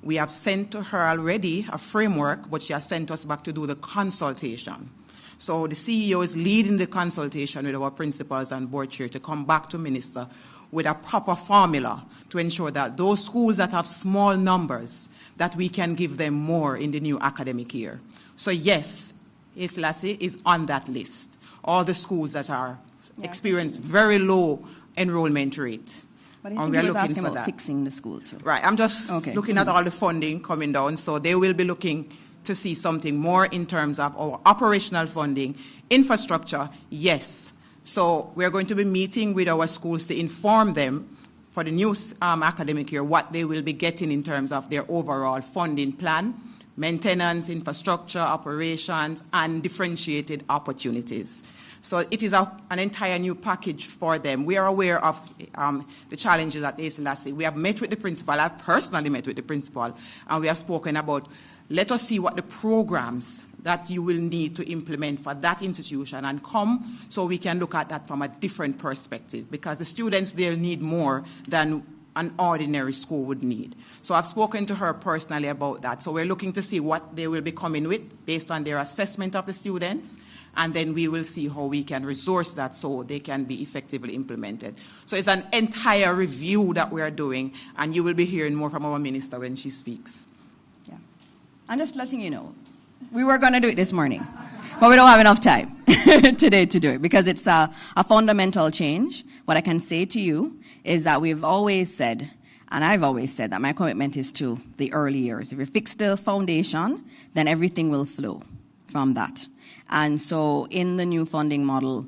We have sent to her already a framework, but she has sent us back to do the consultation. So the CEO is leading the consultation with our principals and board chair to come back to minister with a proper formula to ensure that those schools that have small numbers, that we can give them more in the new academic year. So yes, Haile Selassie is on that list. All the schools that are experience very low enrollment rate. But I think he was asking about fixing the school too. Right, I'm just looking at all the funding coming down, so they will be looking to see something more in terms of our operational funding. Infrastructure, yes. So we're going to be meeting with our schools to inform them for the new academic year what they will be getting in terms of their overall funding plan, maintenance, infrastructure, operations, and differentiated opportunities. So it is an entire new package for them. We are aware of the challenges at Haile Selassie. We have met with the principal. I personally met with the principal, and we have spoken about, let us see what the programs that you will need to implement for that institution and come so we can look at that from a different perspective, because the students there need more than an ordinary school would need. So I've spoken to her personally about that. So we're looking to see what they will be coming with based on their assessment of the students, and then we will see how we can resource that so they can be effectively implemented. So it's an entire review that we are doing, and you will be hearing more from our minister when she speaks. Yeah. I'm just letting you know, we were going to do it this morning, but we don't have enough time today to do it because it's a fundamental change. What I can say to you is that we've always said, and I've always said, that my commitment is to the early years. If we fix the foundation, then everything will flow from that. And so in the new funding model,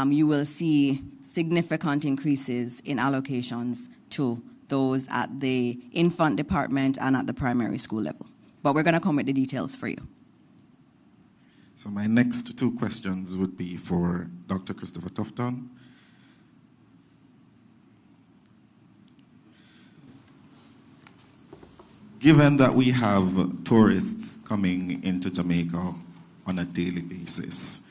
you will see significant increases in allocations to those at the infant department and at the primary school level. But we're going to come with the details for you. So my next two questions would be for Dr. Christopher Tufton. Given that we have tourists coming into Jamaica on a daily basis,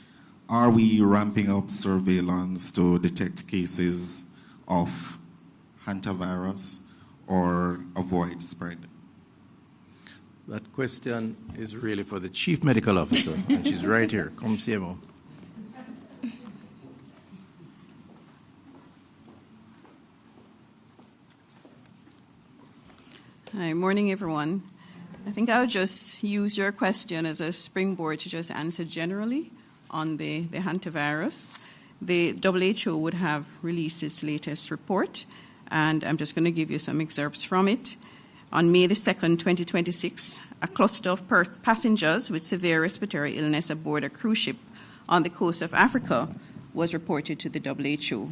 are we ramping up surveillance to detect cases of hantavirus or avoid spread? That question is really for the Chief Medical Officer, and she's right here. Come, CMO. Hi, morning everyone. I think I'll just use your question as a springboard to just answer generally on the hantavirus. The WHO would have released its latest report, and I'm just going to give you some excerpts from it. on May the 2nd, 2026, a cluster of passengers with severe respiratory illness aboard a cruise ship on the coast of Africa was reported to the WHO.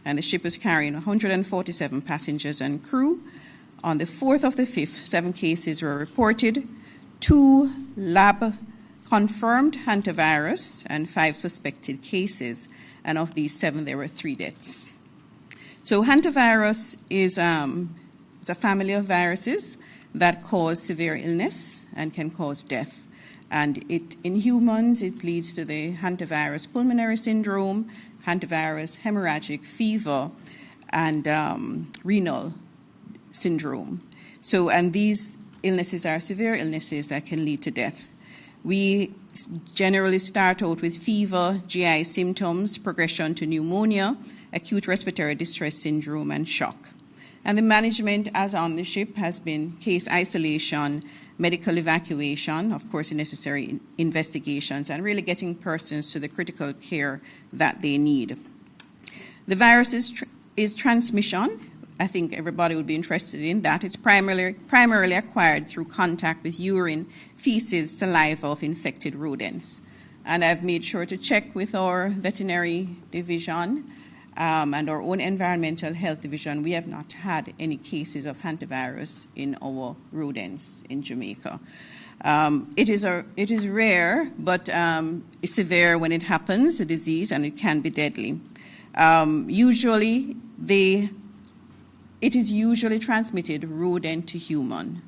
And the ship was carrying 147 passengers and crew. On the 4th of the 5th, 7 cases were reported, 2 lab-confirmed hantavirus and 5 suspected cases. And of these 7, there were 3 deaths. So hantavirus is it's a family of viruses that cause severe illness and can cause death. And in humans, it leads to the hantavirus pulmonary syndrome, hantavirus hemorrhagic fever, and renal syndrome. So, and these illnesses are severe illnesses that can lead to death. We generally start out with fever, GI symptoms, progression to pneumonia, acute respiratory distress syndrome, and shock. And the management, as on the ship, has been case isolation, medical evacuation, of course, necessary investigations, and really getting persons to the critical care that they need. The virus is transmission. I think everybody would be interested in that. It's primarily acquired through contact with urine, feces, saliva of infected rodents. And I've made sure to check with our veterinary division and our own environmental health division. We have not had any cases of hantavirus in our rodents in Jamaica. It is rare, but it's severe when it happens, a disease, and it can be deadly. It is usually transmitted rodent to human,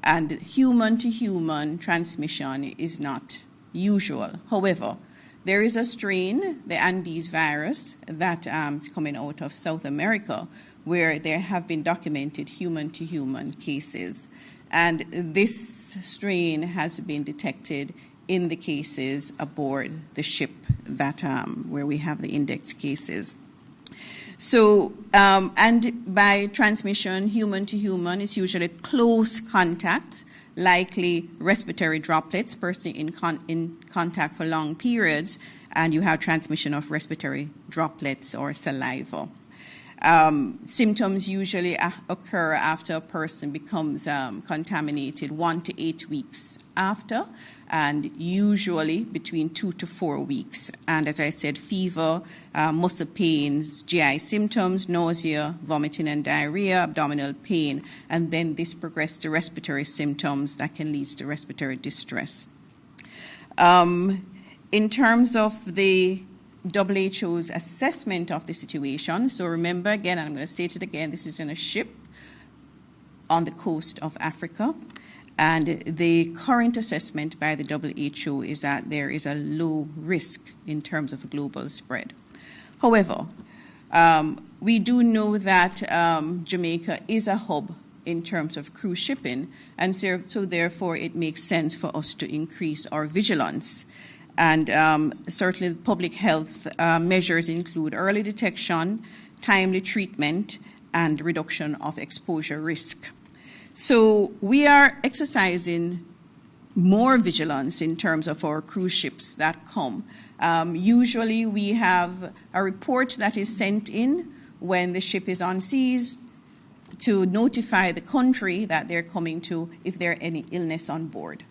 and human to human transmission is not usual. However, there is a strain, the Andes virus, that is coming out of South America, where there have been documented human to human cases. And this strain has been detected in the cases aboard the ship that where we have the index cases. So, and by transmission, human to human, is usually close contact, likely respiratory droplets, person in contact for long periods, and you have transmission of respiratory droplets or saliva. Symptoms usually occur after a person becomes contaminated 1 to 8 weeks after, and usually between 2 to 4 weeks. And as I said, fever, muscle pains, GI symptoms, nausea, vomiting and diarrhea, abdominal pain, and then this progresses to respiratory symptoms that can lead to respiratory distress. In terms of the WHO's assessment of the situation, so remember again, and I'm going to state it again, this is in a ship on the coast of Africa, and the current assessment by the WHO is that there is a low risk in terms of global spread. However, we do know that Jamaica is a hub in terms of cruise shipping, and so therefore it makes sense for us to increase our vigilance. And certainly public health measures include early detection, timely treatment, and reduction of exposure risk. So we are exercising more vigilance in terms of our cruise ships that come. Usually we have a report that is sent in when the ship is on seas to notify the country that they're coming to if there are any illness on board.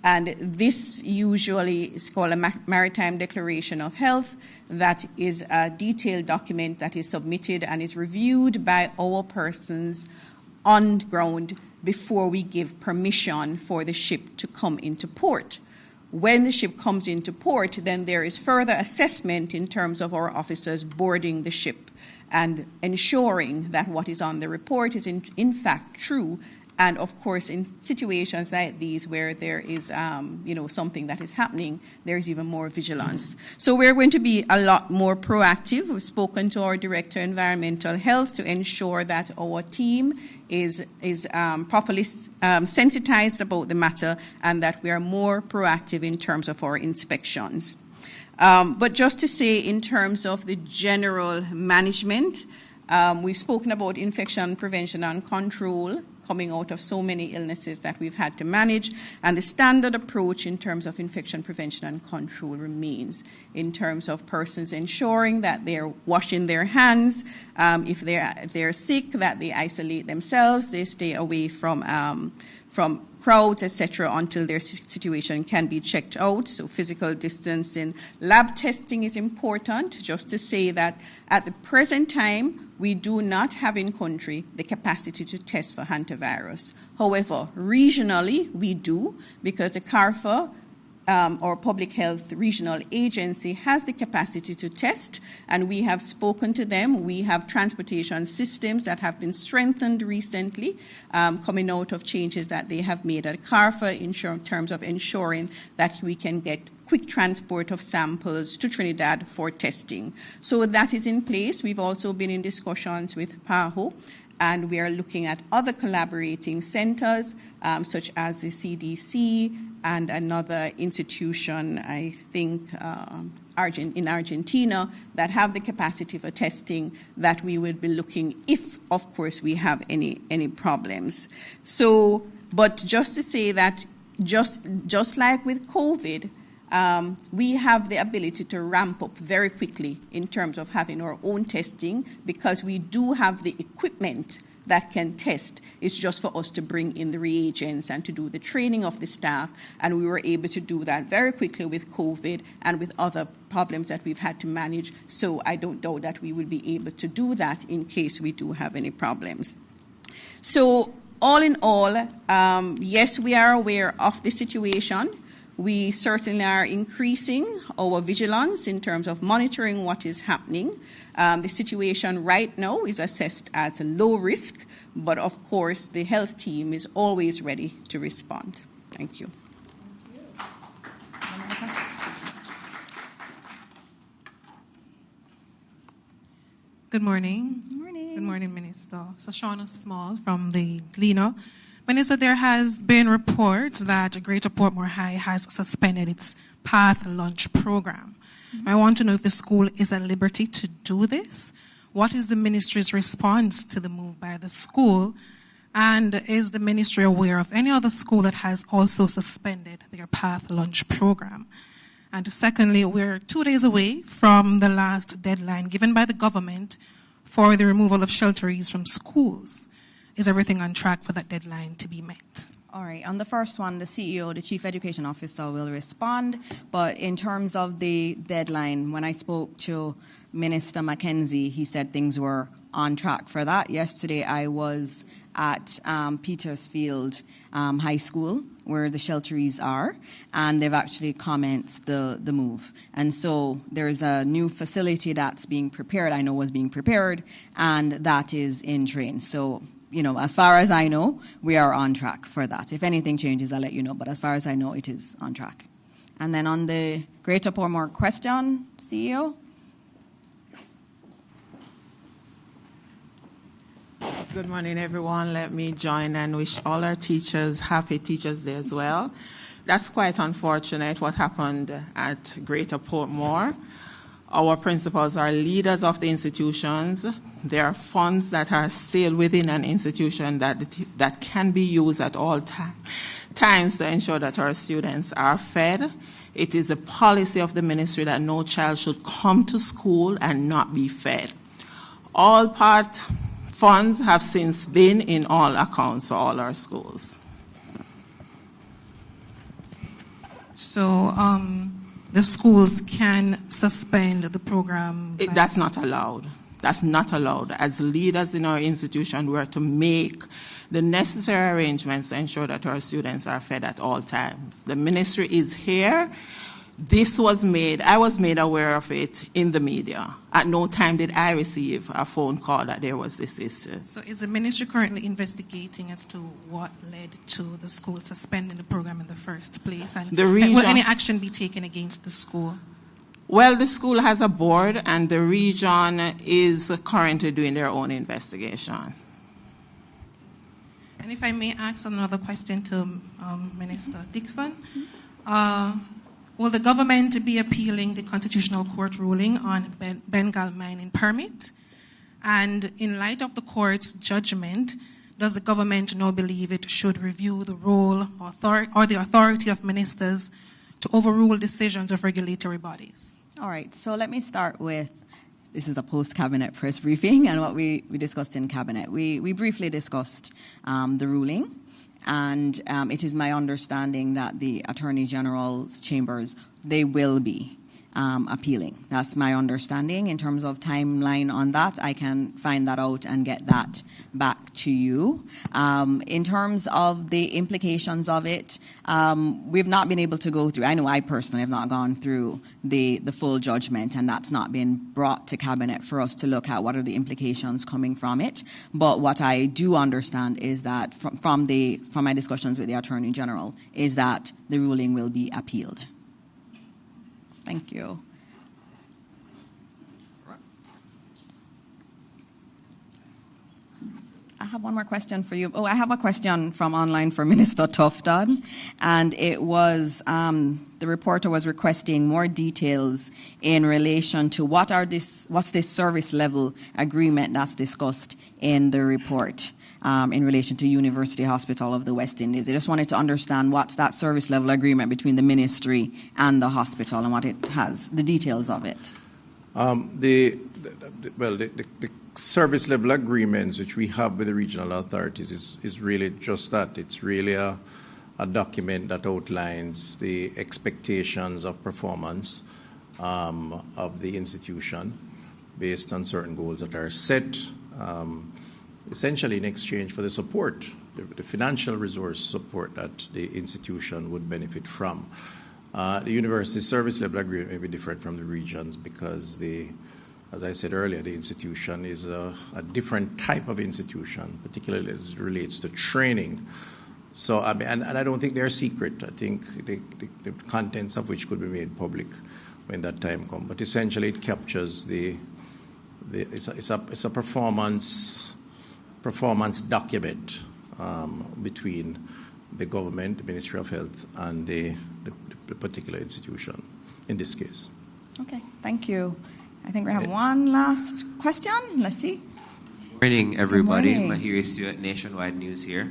And this usually is called a Maritime Declaration of Health. That is a detailed document that is submitted and is reviewed by our persons on ground before we give permission for the ship to come into port. When the ship comes into port, then there is further assessment in terms of our officers boarding the ship and ensuring that what is on the report is in fact true. And of course, in situations like these where there is, something that is happening, there is even more vigilance. So we're going to be a lot more proactive. We've spoken to our Director of Environmental Health to ensure that our team is properly sensitized about the matter and that we are more proactive in terms of our inspections. But just to say, in terms of the general management, we've spoken about infection prevention and control coming out of so many illnesses that we've had to manage. And the standard approach in terms of infection prevention and control remains, in terms of persons ensuring that they're washing their hands, if they're sick, that they isolate themselves, they stay away from crowds, etc., until their situation can be checked out. So physical distancing. Lab testing is important, just to say that at the present time, we do not have in country the capacity to test for hantavirus. However, regionally, we do, because the CARFA, or Public Health Regional Agency, has the capacity to test, and we have spoken to them. We have transportation systems that have been strengthened recently, coming out of changes that they have made at CARFA in terms of ensuring that we can get quick transport of samples to Trinidad for testing. So that is in place. We've also been in discussions with PAHO, and we are looking at other collaborating centers, such as the CDC and another institution, I think, in Argentina, that have the capacity for testing, that we will be looking if, of course, we have any problems. So, but just to say that just like with COVID, we have the ability to ramp up very quickly in terms of having our own testing, because we do have the equipment that can test. It's just for us to bring in the reagents and to do the training of the staff, and we were able to do that very quickly with COVID and with other problems that we've had to manage. So I don't doubt that we will be able to do that in case we do have any problems. So all in all, yes, we are aware of the situation. We certainly are increasing our vigilance in terms of monitoring what is happening. The situation right now is assessed as a low risk, but of course the health team is always ready to respond. Thank you. Good morning. Good morning. Good morning, Minister. Sashana Small from the Gleaner. Minister, there has been reports that Greater Portmore High has suspended its Path Lunch program. I want to know if the school is at liberty to do this. What is the ministry's response to the move by the school? And is the ministry aware of any other school that has also suspended their Path Lunch program? And secondly, we're 2 days away from the last deadline given by the government for the removal of shelteries from schools. Is everything on track for that deadline to be met? All right. On the first one, the CEO, the Chief Education Officer, will respond. But in terms of the deadline, when I spoke to Minister Mackenzie, he said things were on track for that. Yesterday, I was at Petersfield High School, where the shelteries are, and they've actually commenced the move. And so there's a new facility that's being prepared, I know was being prepared, and that is in train. So, you know, as far as I know, we are on track for that. If anything changes, I'll let you know. But as far as I know, it is on track. And then on the Greater Portmore question, CEO? Good morning, everyone. Let me join and wish all our teachers happy Teachers' Day as well. That's quite unfortunate what happened at Greater Portmore. Our principals are leaders of the institutions. There are funds that are still within an institution that can be used at all times to ensure that our students are fed. It is a policy of the ministry that no child should come to school and not be fed. All part funds have since been in all accounts for all our schools. So, the schools can suspend the program? That's not allowed. That's not allowed. As leaders in our institution, we are to make the necessary arrangements to ensure that our students are fed at all times. The ministry is here. This was I was made aware of it in the media. At no time did I receive a phone call that there was this issue. So is the ministry currently investigating as to what led to the school suspending the program in the first place? And will any action be taken against the school? Well, the school has a board, and the region is currently doing their own investigation. And if I may ask another question to Minister Dixon. Will the government be appealing the Constitutional Court ruling on Bengal mining permit? And in light of the court's judgment, does the government now believe it should review the role or the authority of ministers to overrule decisions of regulatory bodies? All right, so let me start with, this is a post-cabinet press briefing and what we discussed in cabinet. We briefly discussed the ruling, and it is my understanding that the Attorney General's chambers, they will be appealing. That's my understanding. In terms of timeline on that, I can find that out and get that back to you. In terms of the implications of it, we've not been able to go through, I know I personally have not gone through the full judgment, and that's not been brought to cabinet for us to look at what are the implications coming from it. But what I do understand is that from my discussions with the Attorney General is that the ruling will be appealed. Thank you. I have one more question for you. Oh, I have a question from online for Minister Tufton, and it was the reporter was requesting more details in relation to what's this service level agreement that's discussed in the report. In relation to University Hospital of the West Indies. I just wanted to understand what's that service level agreement between the ministry and the hospital and what it has, the details of it. The service level agreements which we have with the regional authorities is really just that. It's really a document that outlines the expectations of performance of the institution based on certain goals that are set. Essentially in exchange for the support, the financial resource support that the institution would benefit from. The university service level agreement may be different from the regions because as I said earlier, the institution is a different type of institution, particularly as it relates to training. So, and I don't think they're secret. I think the contents of which could be made public when that time comes. But essentially it captures it's a performance document between the government, the Ministry of Health, and the particular institution in this case. Okay, thank you. I think we have one last question. Let's see. Good morning, everybody. Good morning. Mahiri Stewart, Nationwide News here.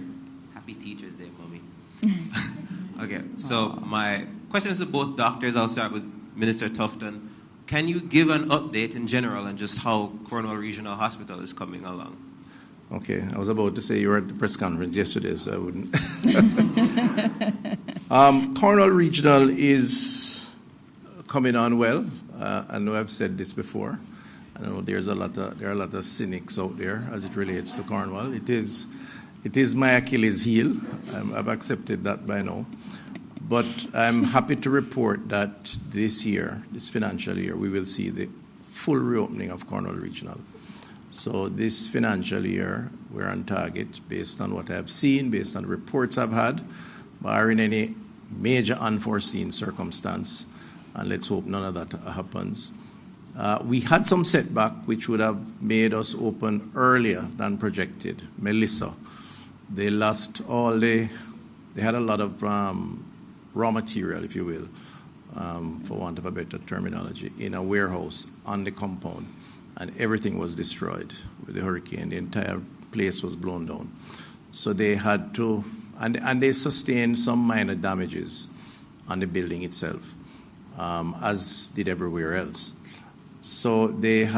Happy Teachers Day, Mommy. Okay, so my question is to both doctors. I'll start with Minister Tufton. Can you give an update in general on just how Cornwall Regional Hospital is coming along? Okay, I was about to say you were at the press conference yesterday, so I wouldn't. Cornwall Regional is coming on well. I know I've said this before. I know there are a lot of cynics out there as it relates to Cornwall. It is my Achilles heel. I've accepted that by now. But I'm happy to report that this financial year, we will see the full reopening of Cornwall Regional. So this financial year, we're on target based on what I've seen, based on reports I've had, barring any major unforeseen circumstance, and let's hope none of that happens. We had some setback which would have made us open earlier than projected. Melissa, they lost they had a lot of raw material, if you will, for want of a better terminology, in a warehouse on the compound. And everything was destroyed with the hurricane. The entire place was blown down. So they had to, and they sustained some minor damages on the building itself, as did everywhere else. So there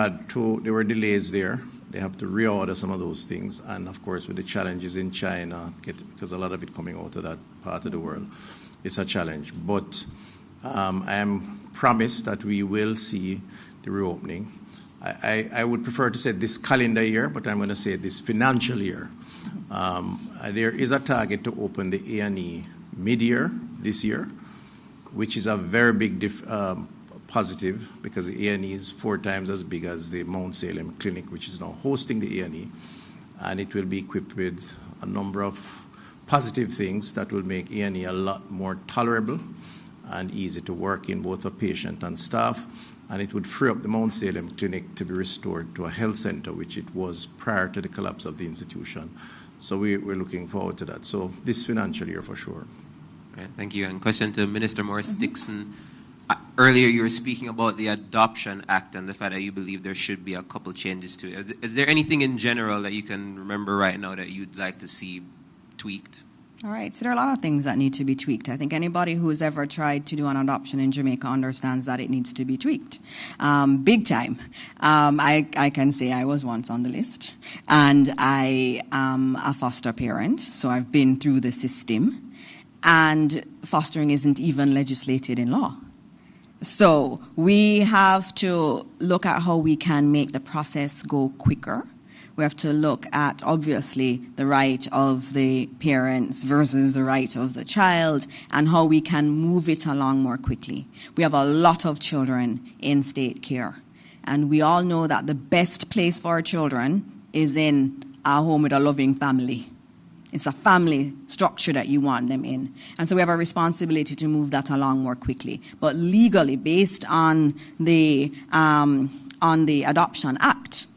were delays there. They have to reorder some of those things. And of course, with the challenges in China, because a lot of it coming out of that part of the world, it's a challenge. But I am promised that we will see the reopening. I would prefer to say this calendar year, but I'm going to say this financial year. There is a target to open the A&E mid-year this year, which is a very big positive because the A&E is 4 times as big as the Mount Salem Clinic, which is now hosting the A&E. And it will be equipped with a number of positive things that will make A&E a lot more tolerable and easy to work in, both for patient and staff. And it would free up the Mount Salem Clinic to be restored to a health center, which it was prior to the collapse of the institution. So we're looking forward to that. So this financial year for sure. Right, thank you. And question to Minister Morris Dixon. earlier you were speaking about the Adoption Act and the fact that you believe there should be a couple changes to it. Is there anything in general that you can remember right now that you'd like to see tweaked? All right, so there are a lot of things that need to be tweaked. I think anybody who has ever tried to do an adoption in Jamaica understands that it needs to be tweaked. Big time. I can say I was once on the list, and I am a foster parent, so I've been through the system, and fostering isn't even legislated in law. So we have to look at how we can make the process go quicker. We have to look at, obviously, the right of the parents versus the right of the child and how we can move it along more quickly. We have a lot of children in state care, and we all know that the best place for our children is in a home with a loving family. It's a family structure that you want them in. And so we have a responsibility to move that along more quickly. But legally, based on the Adoption Act,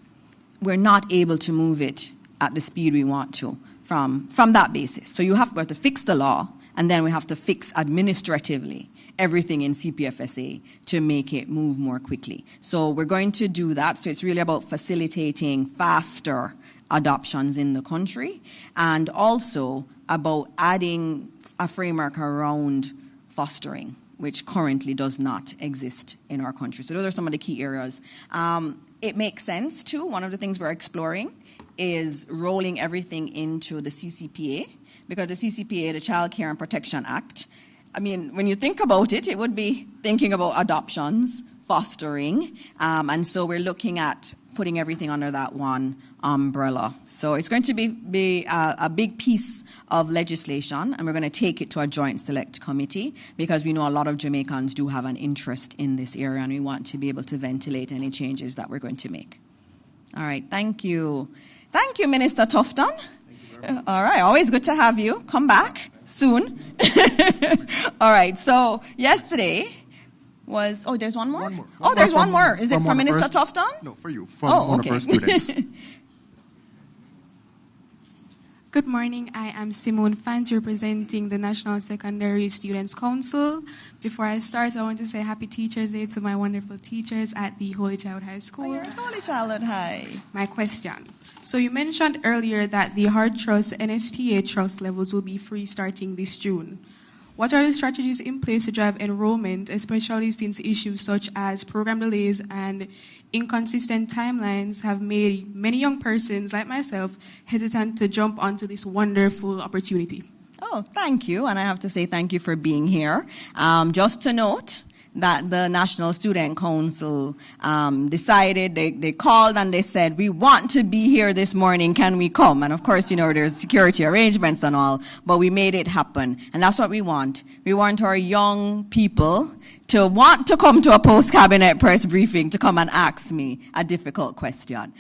we're not able to move it at the speed we want to from that basis. So we have to fix the law, and then we have to fix administratively everything in CPFSA to make it move more quickly. So we're going to do that. So it's really about facilitating faster adoptions in the country, and also about adding a framework around fostering, which currently does not exist in our country. So those are some of the key areas. It makes sense, too. One of the things we're exploring is rolling everything into the CCPA, because the CCPA, the Child Care and Protection Act, I mean, when you think about it, it would be thinking about adoptions, fostering, and so we're looking at putting everything under that one umbrella. So it's going to be a big piece of legislation, and we're going to take it to a joint select committee because we know a lot of Jamaicans do have an interest in this area, and we want to be able to ventilate any changes that we're going to make. All right, thank you. Thank you, Minister Tufton. All right, always good to have you. Come back soon. All right, so yesterday was, there's one more? One more. Oh, there's one more. Is it for Minister Tufton? No, for you, from one of our students. Good morning. I am Simone Fanti, representing the National Secondary Students Council. Before I start, I want to say Happy Teachers' Day to my wonderful teachers at the Holy Child High School. Oh, you're at Holy Child High. My question. So you mentioned earlier that the Hard Trust NSTA trust levels will be free starting this June. What are the strategies in place to drive enrollment, especially since issues such as program delays and inconsistent timelines have made many young persons like myself hesitant to jump onto this wonderful opportunity? Oh, thank you. And I have to say thank you for being here. Just to note that the National Student Council decided, they called and they said, we want to be here this morning, can we come? And of course, there's security arrangements and all, but we made it happen. And that's what we want. We want our young people to want to come to a post-cabinet press briefing to come and ask me a difficult question.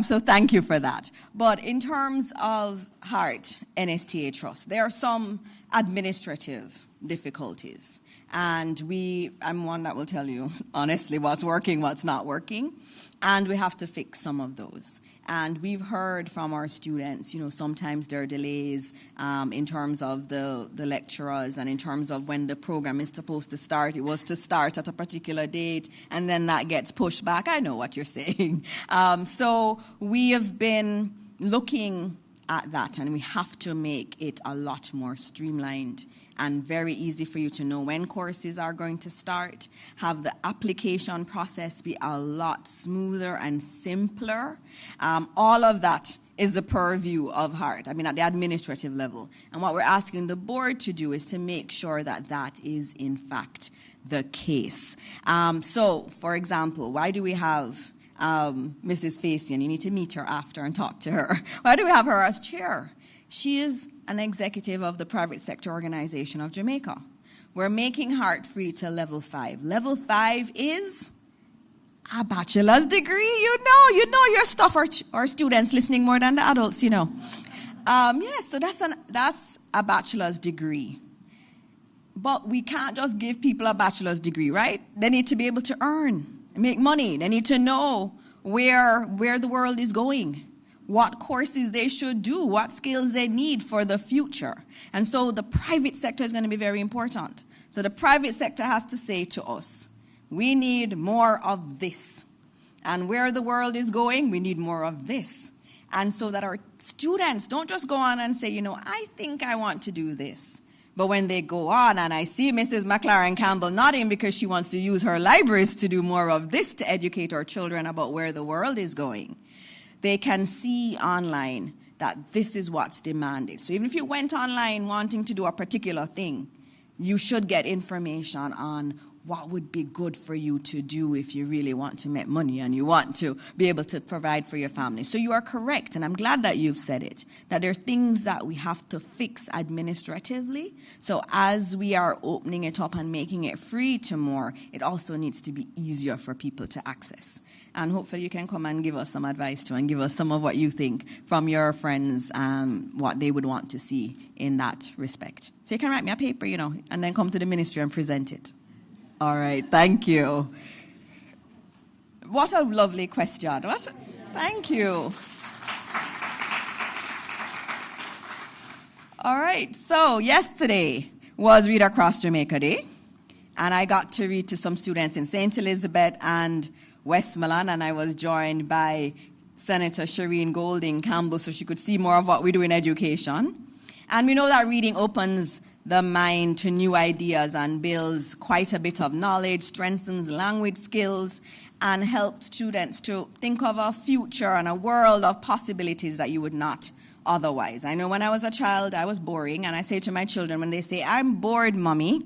So thank you for that. But in terms of HEART, NSTA Trust, there are some administrative difficulties. And I'm one that will tell you, honestly, what's working, what's not working. And we have to fix some of those. And we've heard from our students, sometimes there are delays in terms of the lecturers and in terms of when the program is supposed to start. It was to start at a particular date, and then that gets pushed back. I know what you're saying. So we have been looking at that, and we have to make it a lot more streamlined and very easy for you to know when courses are going to start, have the application process be a lot smoother and simpler. All of that is the purview of HEART, at the administrative level. And what we're asking the board to do is to make sure that that is, in fact, the case. So, for example, why do we have Mrs. Facian? You need to meet her after and talk to her. Why do we have her as chair? She is an executive of the private sector organization of Jamaica. We're making HEART free to level 5. Level 5 is a bachelor's degree. You know your stuff. Our students listening more than the adults, Yes, so that's a bachelor's degree. But we can't just give people a bachelor's degree, right? They need to be able to earn, make money. They need to know where the world is going, what courses they should do, what skills they need for the future. And so the private sector is going to be very important. So the private sector has to say to us, we need more of this. And where the world is going, we need more of this. And so that our students don't just go on and say, I think I want to do this. But when they go on, and I see Mrs. McLaren Campbell nodding because she wants to use her libraries to do more of this to educate our children about where the world is going, they can see online that this is what's demanded. So even if you went online wanting to do a particular thing, you should get information on what would be good for you to do if you really want to make money and you want to be able to provide for your family. So you are correct, and I'm glad that you've said it, that there are things that we have to fix administratively. So as we are opening it up and making it free to more, it also needs to be easier for people to access. And hopefully you can come and give us some advice too, and give us some of what you think from your friends, what they would want to see in that respect. So you can write me a paper, and then come to the ministry and present it. All right, thank you. What a lovely question. Thank you. All right, so yesterday was Read Across Jamaica Day, and I got to read to some students in St. Elizabeth and Westmoreland, and I was joined by Senator Shireen Golding Campbell so she could see more of what we do in education. And we know that reading opens the mind to new ideas and builds quite a bit of knowledge, strengthens language skills, and helps students to think of a future and a world of possibilities that you would not otherwise. I know when I was a child, I was boring, and I say to my children when they say, "I'm bored, Mommy,"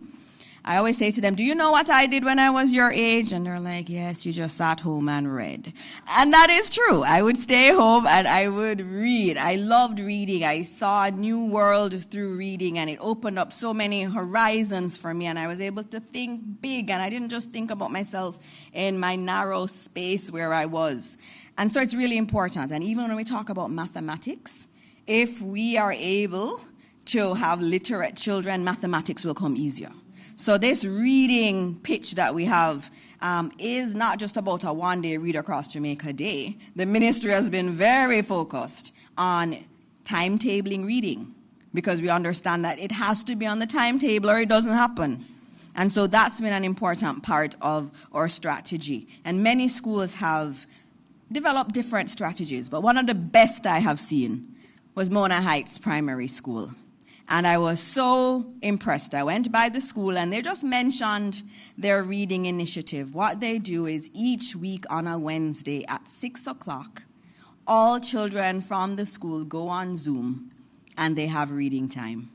I always say to them, "Do you know what I did when I was your age?" And they're like, "Yes, you just sat home and read." And that is true. I would stay home and I would read. I loved reading. I saw a new world through reading, and it opened up so many horizons for me, and I was able to think big, and I didn't just think about myself in my narrow space where I was. And so it's really important. And even when we talk about mathematics, if we are able to have literate children, mathematics will come easier. So this reading pitch that we have is not just about a one-day Read Across Jamaica Day. The ministry has been very focused on timetabling reading because we understand that it has to be on the timetable or it doesn't happen. And so that's been an important part of our strategy. And many schools have developed different strategies, but one of the best I have seen was Mona Heights Primary School. And I was so impressed. I went by the school and they just mentioned their reading initiative. What they do is each week on a Wednesday at 6 o'clock, all children from the school go on Zoom and they have reading time.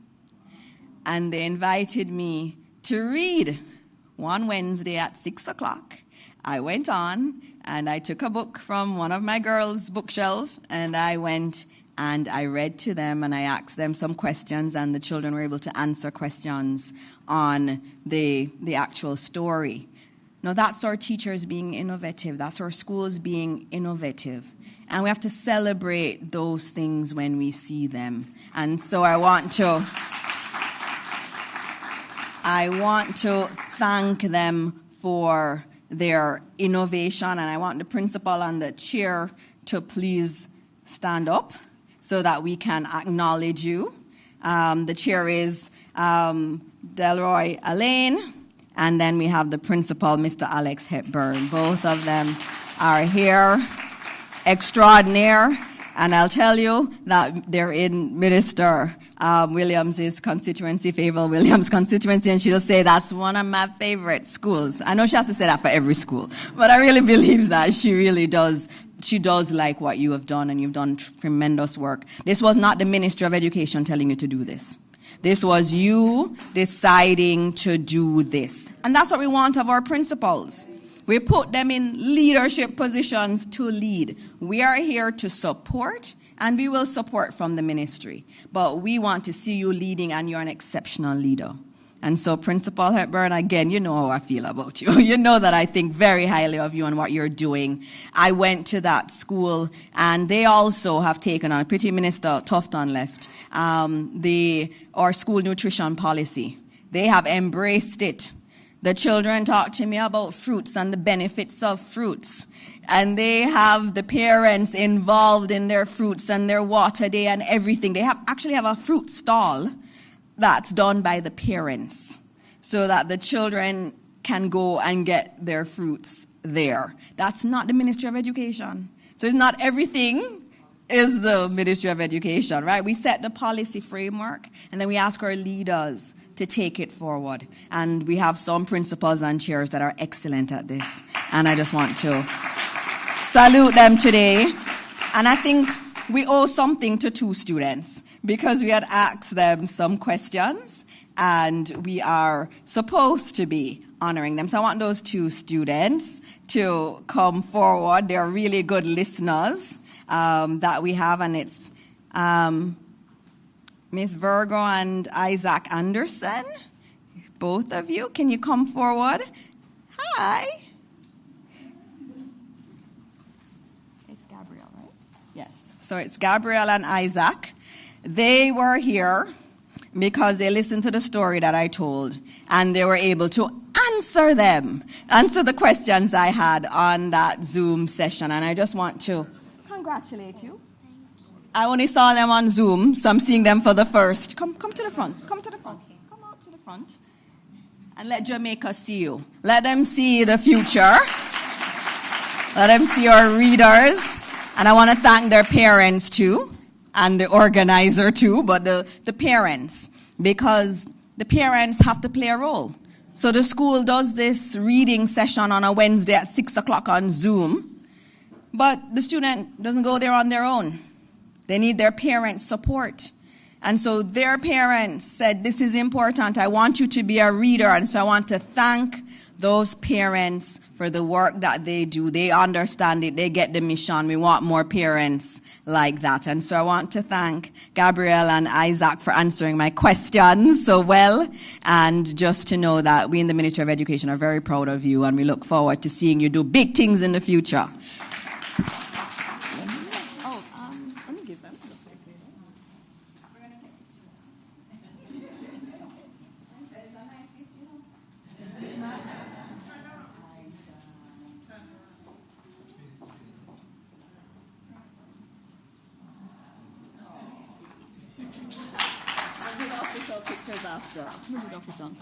And they invited me to read one Wednesday at 6 o'clock. I went on and I took a book from one of my girls' bookshelf and I went and I read to them and I asked them some questions, and the children were able to answer questions on the actual story. Now that's our teachers being innovative. That's our schools being innovative. And we have to celebrate those things when we see them. And so I want to thank them for their innovation, and I want the principal and the chair to please stand up so that we can acknowledge you. The chair is Delroy Alain, and then we have the principal, Mr. Alex Hepburn. Both of them are here, extraordinaire, and I'll tell you that they're in Minister Williams' constituency, Favour Williams' constituency, and she'll say that's one of my favorite schools. I know she has to say that for every school, but I really believe that she really does. She does like what you have done, and you've done tremendous work. This was not the Ministry of Education telling you to do this. This was you deciding to do this. And that's what we want of our principals. We put them in leadership positions to lead. We are here to support, and we will support from the ministry. But we want to see you leading, and you're an exceptional leader. And so, Principal Hepburn, again, you know how I feel about you. You know that I think very highly of you and what you're doing. I went to that school, and they also have taken on, Pretty Minister Tufton left, our school nutrition policy. They have embraced it. The children talk to me about fruits and the benefits of fruits. And they have the parents involved in their fruits and their water day and everything. They actually have a fruit stall that's done by the parents. so that the children can go and get their fruits there. That's not the Ministry of Education. So it's not everything is the Ministry of Education, right? We set the policy framework, and then we ask our leaders to take it forward. And we have some principals and chairs that are excellent at this. And I just want to salute them today. And I think we owe something to 2 students, because we had asked them some questions, and we are supposed to be honoring them. So I want those 2 students to come forward. They're really good listeners that we have, and it's Miss Virgo and Isaac Anderson. Both of you, can you come forward? Hi. It's Gabrielle, right? Yes. So it's Gabrielle and Isaac. They were here because they listened to the story that I told, and they were able to answer the questions I had on that Zoom session. And I just want to congratulate you. I only saw them on Zoom, so I'm seeing them for the first. Come to the front. Come to the front. Come out to the front. And let Jamaica see you. Let them see the future. Let them see our readers. And I want to thank their parents too, and the organizer too, but the parents, because the parents have to play a role. So the school does this reading session on a Wednesday at 6 o'clock on Zoom, but the student doesn't go there on their own. They need their parents' support. And so their parents said, this is important. I want you to be a reader. And so I want to thank those parents for the work that they do. They understand it. They get the mission. We want more parents like that. And so I want to thank Gabrielle and Isaac for answering my questions so well. And just to know that we in the Ministry of Education are very proud of you, and we look forward to seeing you do big things in the future.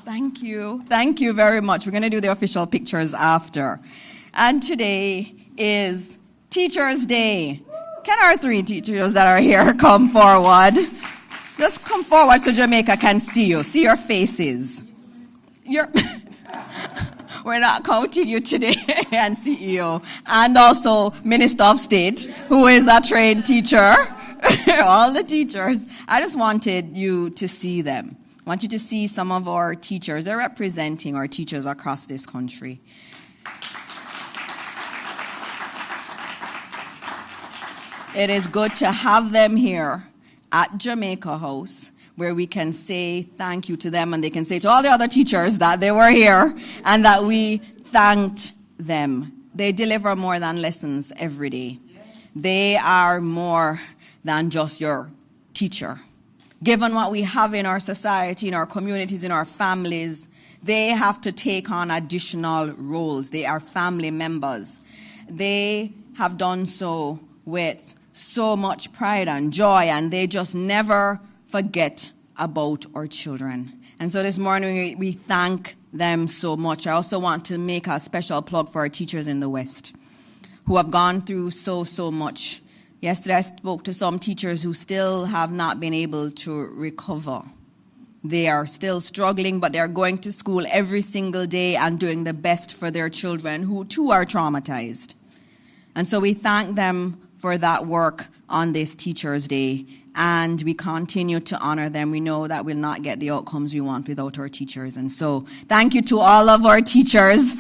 Thank you. Thank you very much. We're going to do the official pictures after. And today is Teachers' Day. Can our 3 teachers that are here come forward? Just come forward so Jamaica can see you. See your faces. We're not counting you today, and CEO, and also Minister of State, who is a trained teacher. All the teachers. I just wanted you to see them. I want you to see some of our teachers. They're representing our teachers across this country. It is good to have them here at Jamaica House, where we can say thank you to them, and they can say to all the other teachers that they were here and that we thanked them. They deliver more than lessons every day. They are more than just your teacher. Given what we have in our society, in our communities, in our families, they have to take on additional roles. They are family members. They have done so with so much pride and joy, and they just never forget about our children. And so this morning we thank them so much. I also want to make a special plug for our teachers in the West who have gone through so much. Yesterday I spoke to some teachers who still have not been able to recover. They are still struggling, but they're going to school every single day and doing the best for their children, who too are traumatized. And so we thank them for that work on this Teachers' Day, and we continue to honor them. We know that we'll not get the outcomes we want without our teachers. And so thank you to all of our teachers.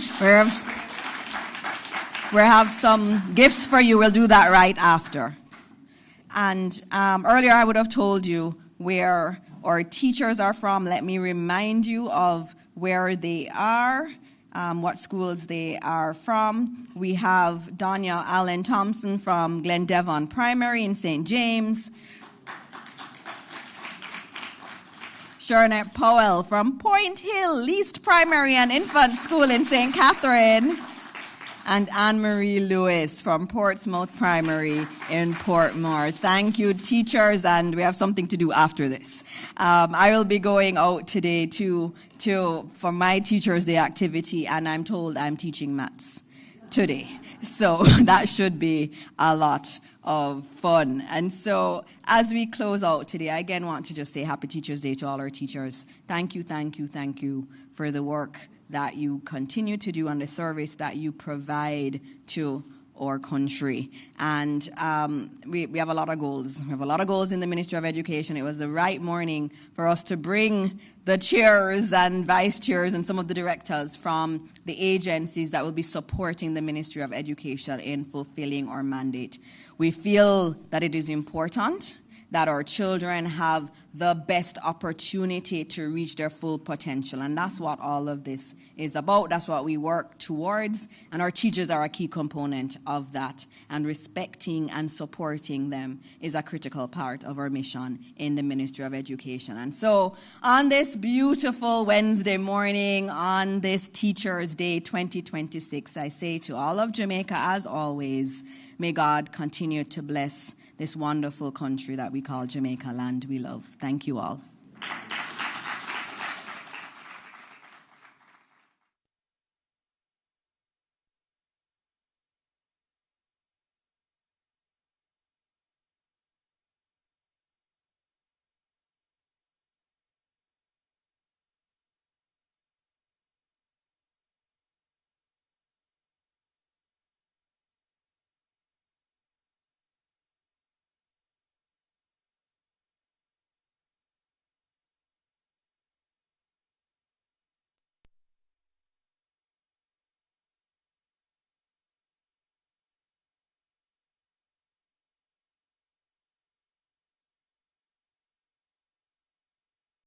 We have some gifts for you. We'll do that right after. And earlier I would have told you where our teachers are from. Let me remind you of where they are, what schools they are from. We have Donya Allen Thompson from Glendevon Primary in St. James. Sharnette Powell from Point Hill Least Primary and Infant School in St. Catherine. and Anne-Marie Lewis from Portsmouth Primary in Portmore. Thank you, teachers, and we have something to do after this. I will be going out today for my Teachers' Day activity, and I'm told I'm teaching maths today. So that should be a lot of fun. And so as we close out today, I again want to just say Happy Teachers' Day to all our teachers. Thank you, thank you, thank you for the work that you continue to do and the service that you provide to our country. And we have a lot of goals. We have a lot of goals in the Ministry of Education. It was the right morning for us to bring the chairs and vice chairs and some of the directors from the agencies that will be supporting the Ministry of Education in fulfilling our mandate. We feel that it is important that our children have the best opportunity to reach their full potential. And that's what all of this is about. That's what we work towards. And our teachers are a key component of that. And respecting and supporting them is a critical part of our mission in the Ministry of Education. And so on this beautiful Wednesday morning, on this Teachers' Day 2026, I say to all of Jamaica, as always, may God continue to bless this wonderful country that we call Jamaica, land we love. Thank you all.